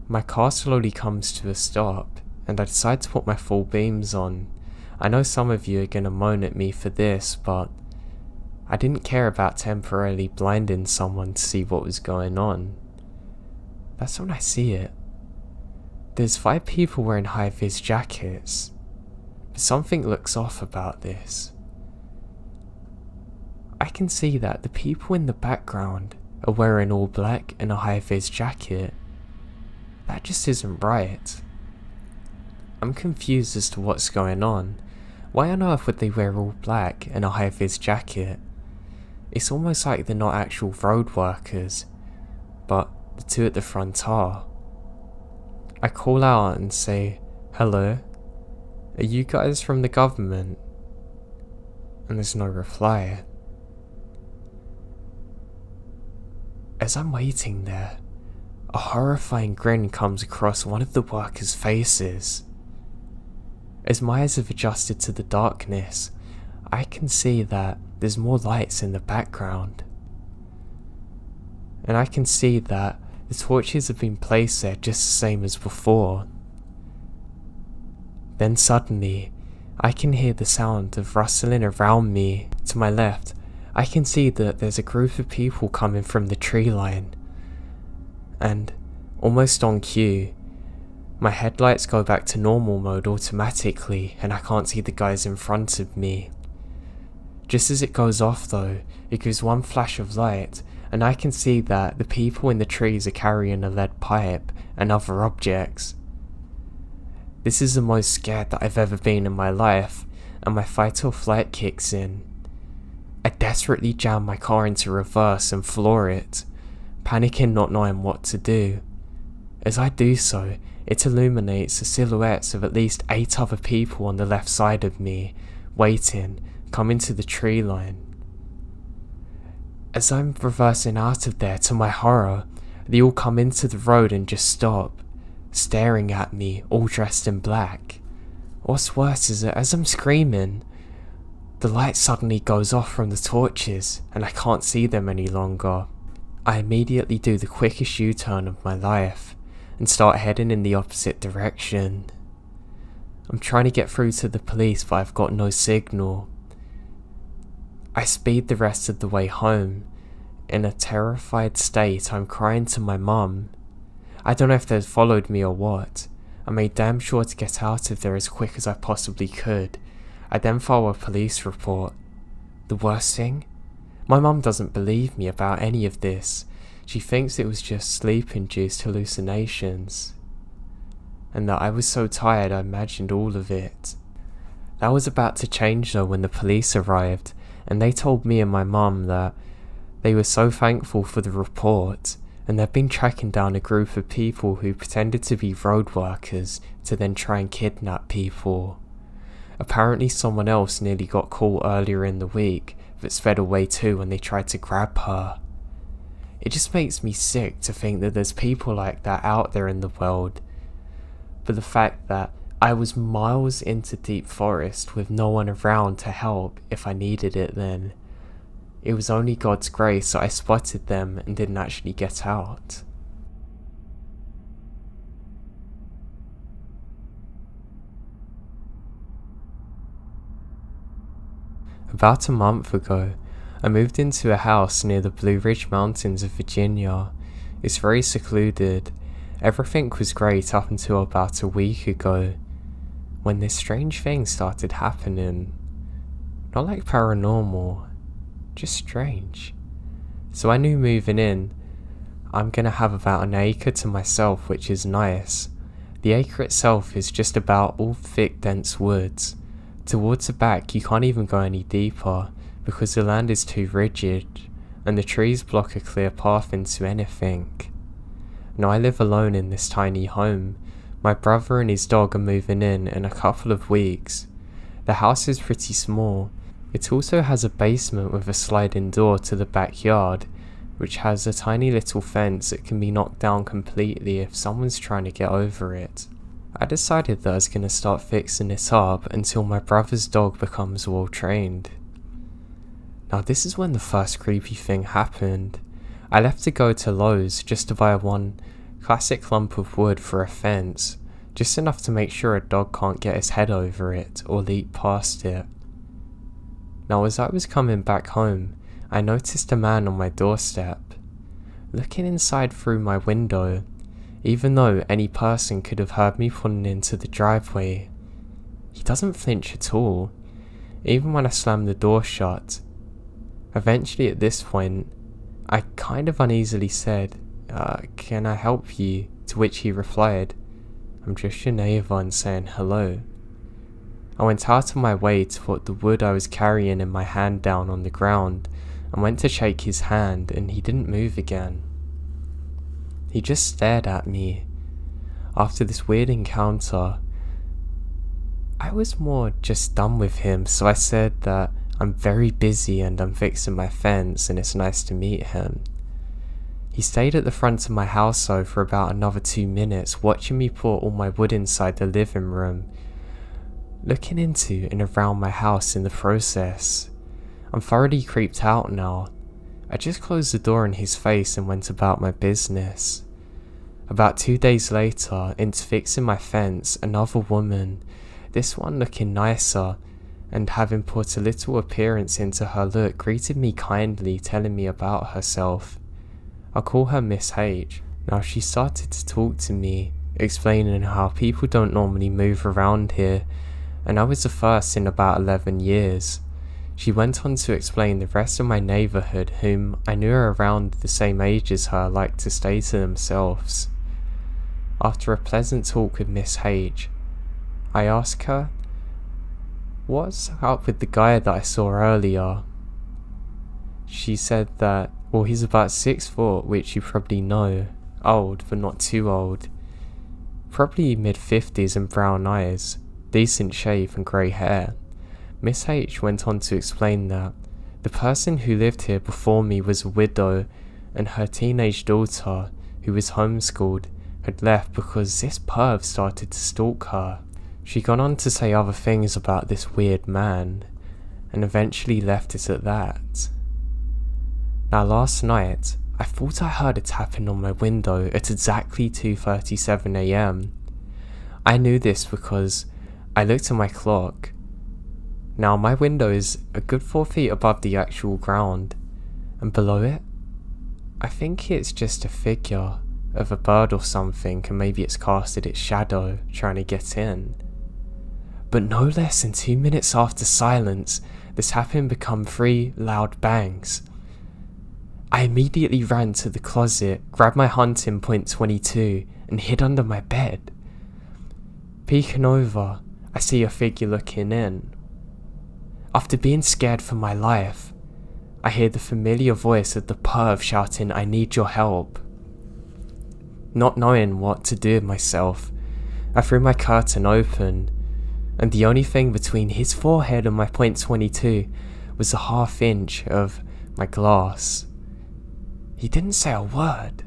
My car slowly comes to a stop, and I decide to put my full beams on. I know some of you are gonna moan at me for this, but I didn't care about temporarily blinding someone to see what was going on. That's when I see it. There's 5 people wearing high-vis jackets, but something looks off about this. I can see that the people in the background are wearing all black and a high-vis jacket. That just isn't right. I'm confused as to what's going on. Why on earth would they wear all black and a high-vis jacket? It's almost like they're not actual road workers, but the two at the front are. I call out and say, "Hello, are you guys from the government?" And there's no reply. As I'm waiting there, a horrifying grin comes across one of the workers' faces. As my eyes have adjusted to the darkness, I can see that there's more lights in the background. And I can see that the torches have been placed there just the same as before. Then suddenly, I can hear the sound of rustling around me. To my left, I can see that there's a group of people coming from the tree line. And, almost on cue, my headlights go back to normal mode automatically and I can't see the guys in front of me. Just as it goes off though, it gives one flash of light and I can see that the people in the trees are carrying a lead pipe and other objects. This is the most scared that I've ever been in my life, and my fight or flight kicks in. I desperately jam my car into reverse and floor it, panicking not knowing what to do. As I do so, it illuminates the silhouettes of at least 8 other people on the left side of me, waiting, coming to the tree line. As I'm reversing out of there, to my horror, they all come into the road and just stop, staring at me, all dressed in black. What's worse is that as I'm screaming, the light suddenly goes off from the torches and I can't see them any longer. I immediately do the quickest U-turn of my life and start heading in the opposite direction. I'm trying to get through to the police but I've got no signal. I speed the rest of the way home. In a terrified state, I'm crying to my mum. I don't know if they'd followed me or what. I made damn sure to get out of there as quick as I possibly could. I then file a police report. The worst thing? My mum doesn't believe me about any of this. She thinks it was just sleep-induced hallucinations. And that I was so tired I imagined all of it. That was about to change though when the police arrived, and they told me and my mum that they were so thankful for the report, and they've been tracking down a group of people who pretended to be road workers to then try and kidnap people. Apparently someone else nearly got caught earlier in the week, but sped away too when they tried to grab her. It just makes me sick to think that there's people like that out there in the world. But the fact that I was miles into deep forest with no one around to help if I needed it then. It was only God's grace that I spotted them and didn't actually get out. About a month ago, I moved into a house near the Blue Ridge Mountains of Virginia. It's very secluded. Everything was great up until about a week ago, when this strange thing started happening. Not like paranormal, just strange. So I knew moving in, I'm gonna have about an acre to myself, which is nice. The acre itself is just about all thick, dense woods. Towards the back, you can't even go any deeper because the land is too rigid and the trees block a clear path into anything. Now I live alone in this tiny home. My brother and his dog are moving in a couple of weeks. The house is pretty small. It also has a basement with a sliding door to the backyard, which has a tiny little fence that can be knocked down completely if someone's trying to get over it. I decided that I was going to start fixing it up until my brother's dog becomes well trained. Now this is when the first creepy thing happened. I left to go to Lowe's just to buy one classic lump of wood for a fence, just enough to make sure a dog can't get his head over it or leap past it. Now as I was coming back home, I noticed a man on my doorstep, looking inside through my window, even though any person could have heard me pulling into the driveway. He doesn't flinch at all, even when I slam the door shut. Eventually at this point, I kind of uneasily said, can I help you? To which he replied, I'm just your neighbour and saying hello. I went out of my way to put the wood I was carrying in my hand down on the ground and went to shake his hand, and he didn't move again. He just stared at me. After this weird encounter, I was more just done with him, so I said that I'm very busy and I'm fixing my fence and it's nice to meet him. He stayed at the front of my house though for about another 2 minutes, watching me put all my wood inside the living room, looking into and around my house in the process. I'm thoroughly creeped out now. I just closed the door in his face and went about my business. About 2 days later, into fixing my fence, another woman, this one looking nicer and having put a little appearance into her look, greeted me kindly, telling me about herself. I call her Miss H. Now she started to talk to me, explaining how people don't normally move around here, and I was the first in about 11 years. She went on to explain the rest of my neighbourhood, whom I knew are around the same age as her, like to stay to themselves. After a pleasant talk with Miss H, I asked her, what's up with the guy that I saw earlier? She said that, well, he's about 6 foot, which you probably know. Old, but not too old. Probably mid-50s and brown eyes, decent shape and grey hair. Miss H went on to explain that the person who lived here before me was a widow, and her teenage daughter, who was homeschooled, had left because this perv started to stalk her. She got on to say other things about this weird man, and eventually left it at that. Now last night, I thought I heard a tapping on my window at exactly 2:37 AM. I knew this because I looked at my clock. Now my window is a good 4 feet above the actual ground, and below it, I think it's just a figure of a bird or something, and maybe it's casted its shadow trying to get in. But no less than 2 minutes after silence, the tapping become 3 loud bangs. I immediately ran to the closet, grabbed my hunting .22 and hid under my bed. Peeking over, I see a figure looking in. After being scared for my life, I hear the familiar voice of the perv shouting, I need your help. Not knowing what to do with myself, I threw my curtain open, and the only thing between his forehead and my .22 was a ½ inch of my glass. He didn't say a word.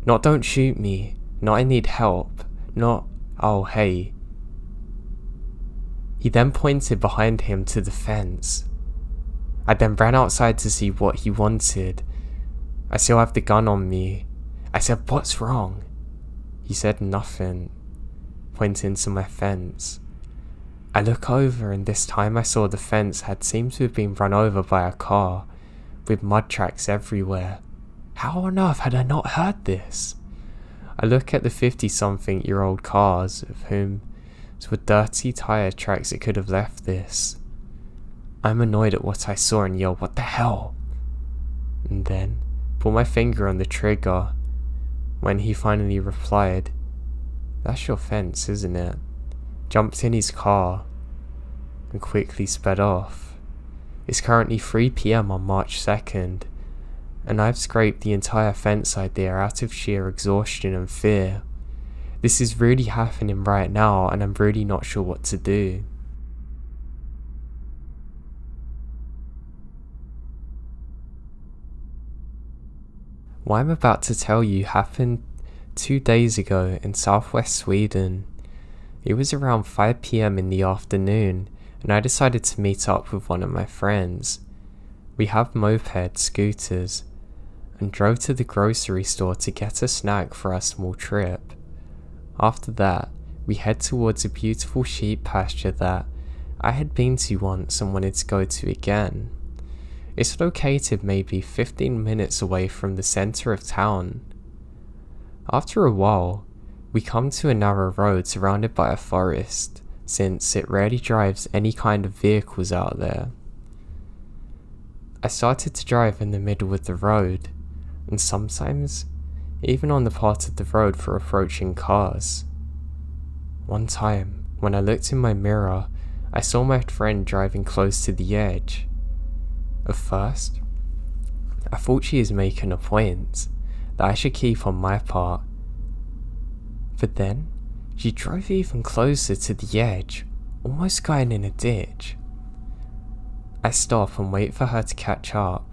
Not don't shoot me, not I need help, not oh hey. He then pointed behind him to the fence. I then ran outside to see what he wanted. I still have the gun on me. I said, what's wrong? He said nothing, pointing to my fence. I look over, and this time I saw the fence had seemed to have been run over by a car, with mud tracks everywhere. How on earth had I not heard this? I look at the 50-something-year-old cars, of whom were dirty tire tracks that could have left this. I'm annoyed at what I saw and yell, "What the hell?" And then pull my finger on the trigger when he finally replied, "That's your fence, isn't it?" Jumped in his car and quickly sped off. It's currently 3 PM on March 2nd, and I've scraped the entire fence idea out of sheer exhaustion and fear. This is really happening right now, and I'm really not sure what to do. What I'm about to tell you happened 2 days ago in southwest Sweden. It was around 5 PM in the afternoon, and I decided to meet up with one of my friends. We have moped scooters, and drove to the grocery store to get a snack for our small trip. After that, we head towards a beautiful sheep pasture that I had been to once and wanted to go to again. It's located maybe 15 minutes away from the center of town. After a while, we come to a narrow road surrounded by a forest, since it rarely drives any kind of vehicles out there. I started to drive in the middle of the road, and sometimes even on the part of the road for approaching cars. One time, when I looked in my mirror, I saw my friend driving close to the edge. At first, I thought she was making a point that I should keep on my part. But then, she drove even closer to the edge, almost going in a ditch. I stop and wait for her to catch up.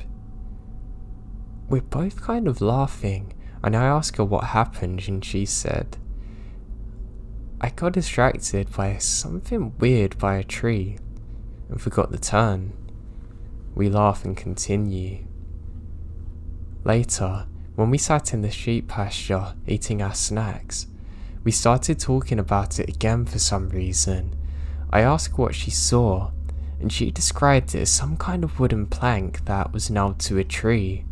We're both kind of laughing, and I ask her what happened, and she said, "I got distracted by something weird by a tree and forgot the turn." We laugh and continue. Later, when we sat in the sheep pasture eating our snacks, we started talking about it again for some reason. I asked what she saw, and she described it as some kind of wooden plank that was nailed to a tree,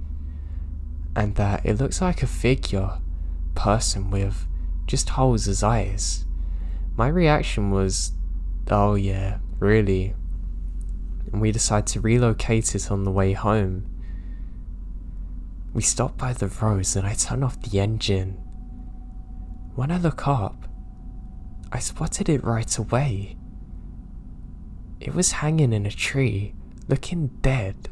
and that it looks like a figure, person with just holes as eyes. My reaction was, "Oh yeah, really?" And we decided to relocate it on the way home. We stop by the roads and I turn off the engine. When I look up, I spotted it right away. It was hanging in a tree, looking dead.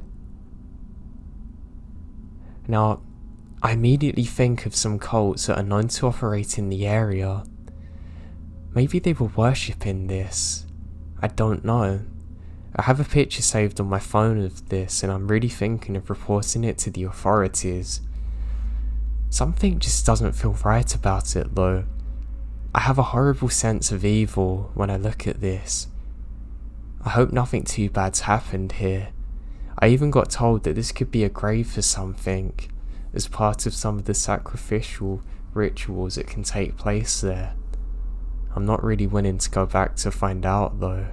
Now, I immediately think of some cults that are known to operate in the area. Maybe they were worshipping this. I don't know. I have a picture saved on my phone of this, and I'm really thinking of reporting it to the authorities. Something just doesn't feel right about it though. I have a horrible sense of evil when I look at this. I hope nothing too bad's happened here. I even got told that this could be a grave for something, as part of some of the sacrificial rituals that can take place there. I'm not really willing to go back to find out though.